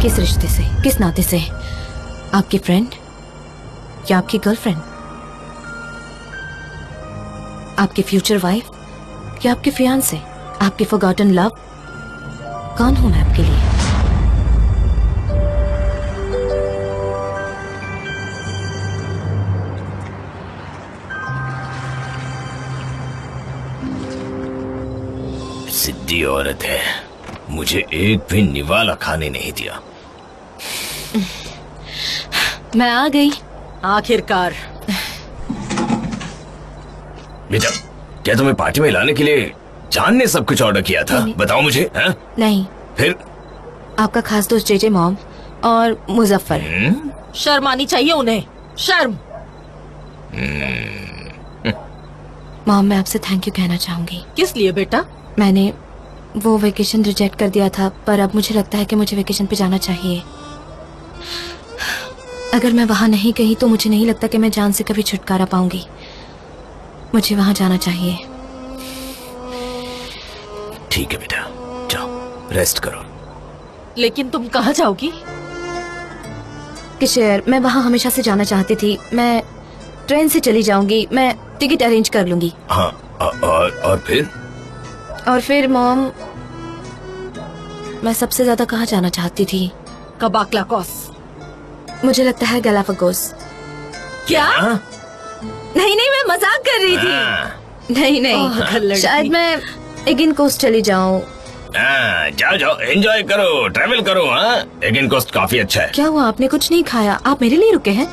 किस रिश्ते से, किस नाते से? आपकी फ्रेंड या आपकी गर्लफ्रेंड? आपकी फ्यूचर वाइफ या आपके फियांसे? आपकी फॉरगॉटन लव? कौन हूं मैं आपके लिए? गंदी औरत है, मुझे एक भी निवाला खाने नहीं दिया। मैं आ गई। आखिरकार। बेटा, क्या तुम्हें पार्टी में लाने के लिए जान ने सब कुछ ऑर्डर किया था? बताओ मुझे। हाँ? नहीं, फिर आपका खास दोस्त जेजे मॉम और मुजफ्फर। शर्म आनी चाहिए उन्हें, शर्म। मॉम, मैं आपसे थैंक यू कहना चाहूंगी। किस लिए बेटा? मैंने वो वेकेशन रिजेक्ट कर दिया था, पर अब मुझे लगता है कि मुझे वेकेशन पे जाना चाहिए। अगर मैं वहाँ नहीं गई तो मुझे नहीं लगता कि मैं जान से कभी छुटकारा पाऊंगी। मुझे वहाँ जाना चाहिए। ठीक है बेटा, जाओ रेस्ट करो। लेकिन तुम कहाँ जाओगी? किशोर, मैं वहाँ हमेशा से जाना चाहती थी। मैं ट्रेन से चली जाऊंगी, मैं टिकट अरेंज कर लूंगी। हाँ, और फिर? और फिर मॉम, मैं सबसे ज्यादा कहाँ जाना चाहती थी? कबाक्लाकोस। मुझे लगता है गैलापागोस। क्या? नहीं नहीं, मैं मजाक कर रही थी। नहीं नहीं, शायद मैं एगिन कोस्ट चली जाऊं। जाओ जाओ, एंजॉय करो, ट्रैवल करो। हाँ, एगिन कोस्ट काफी अच्छा है। क्या हुआ, आपने कुछ नहीं खाया? आप मेरे लिए रुके हैं?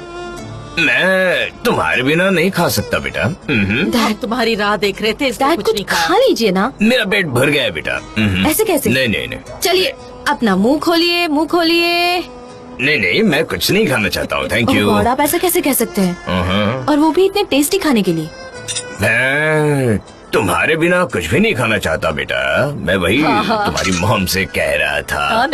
मैं तुम्हारे बिना नहीं खा सकता बेटा। हम तुम्हारी राह देख रहे थे, इसलिए कुछ नहीं खा लीजिए ना। मेरा पेट भर गया है बेटा। ऐसे कैसे? नहीं नहीं नहीं। चलिए अपना मुंह खोलिए, मुंह खोलिए। नहीं नहीं, मैं कुछ नहीं खाना चाहता हूँ, थैंक यू। आप ऐसा कैसे कह सकते हैं? और वो भी इतने टेस्टी खाने के लिए। मैं तुम्हारे बिना कुछ भी नहीं खाना चाहता बेटा। मैं वही तुम्हारी मॉम से कह रहा था।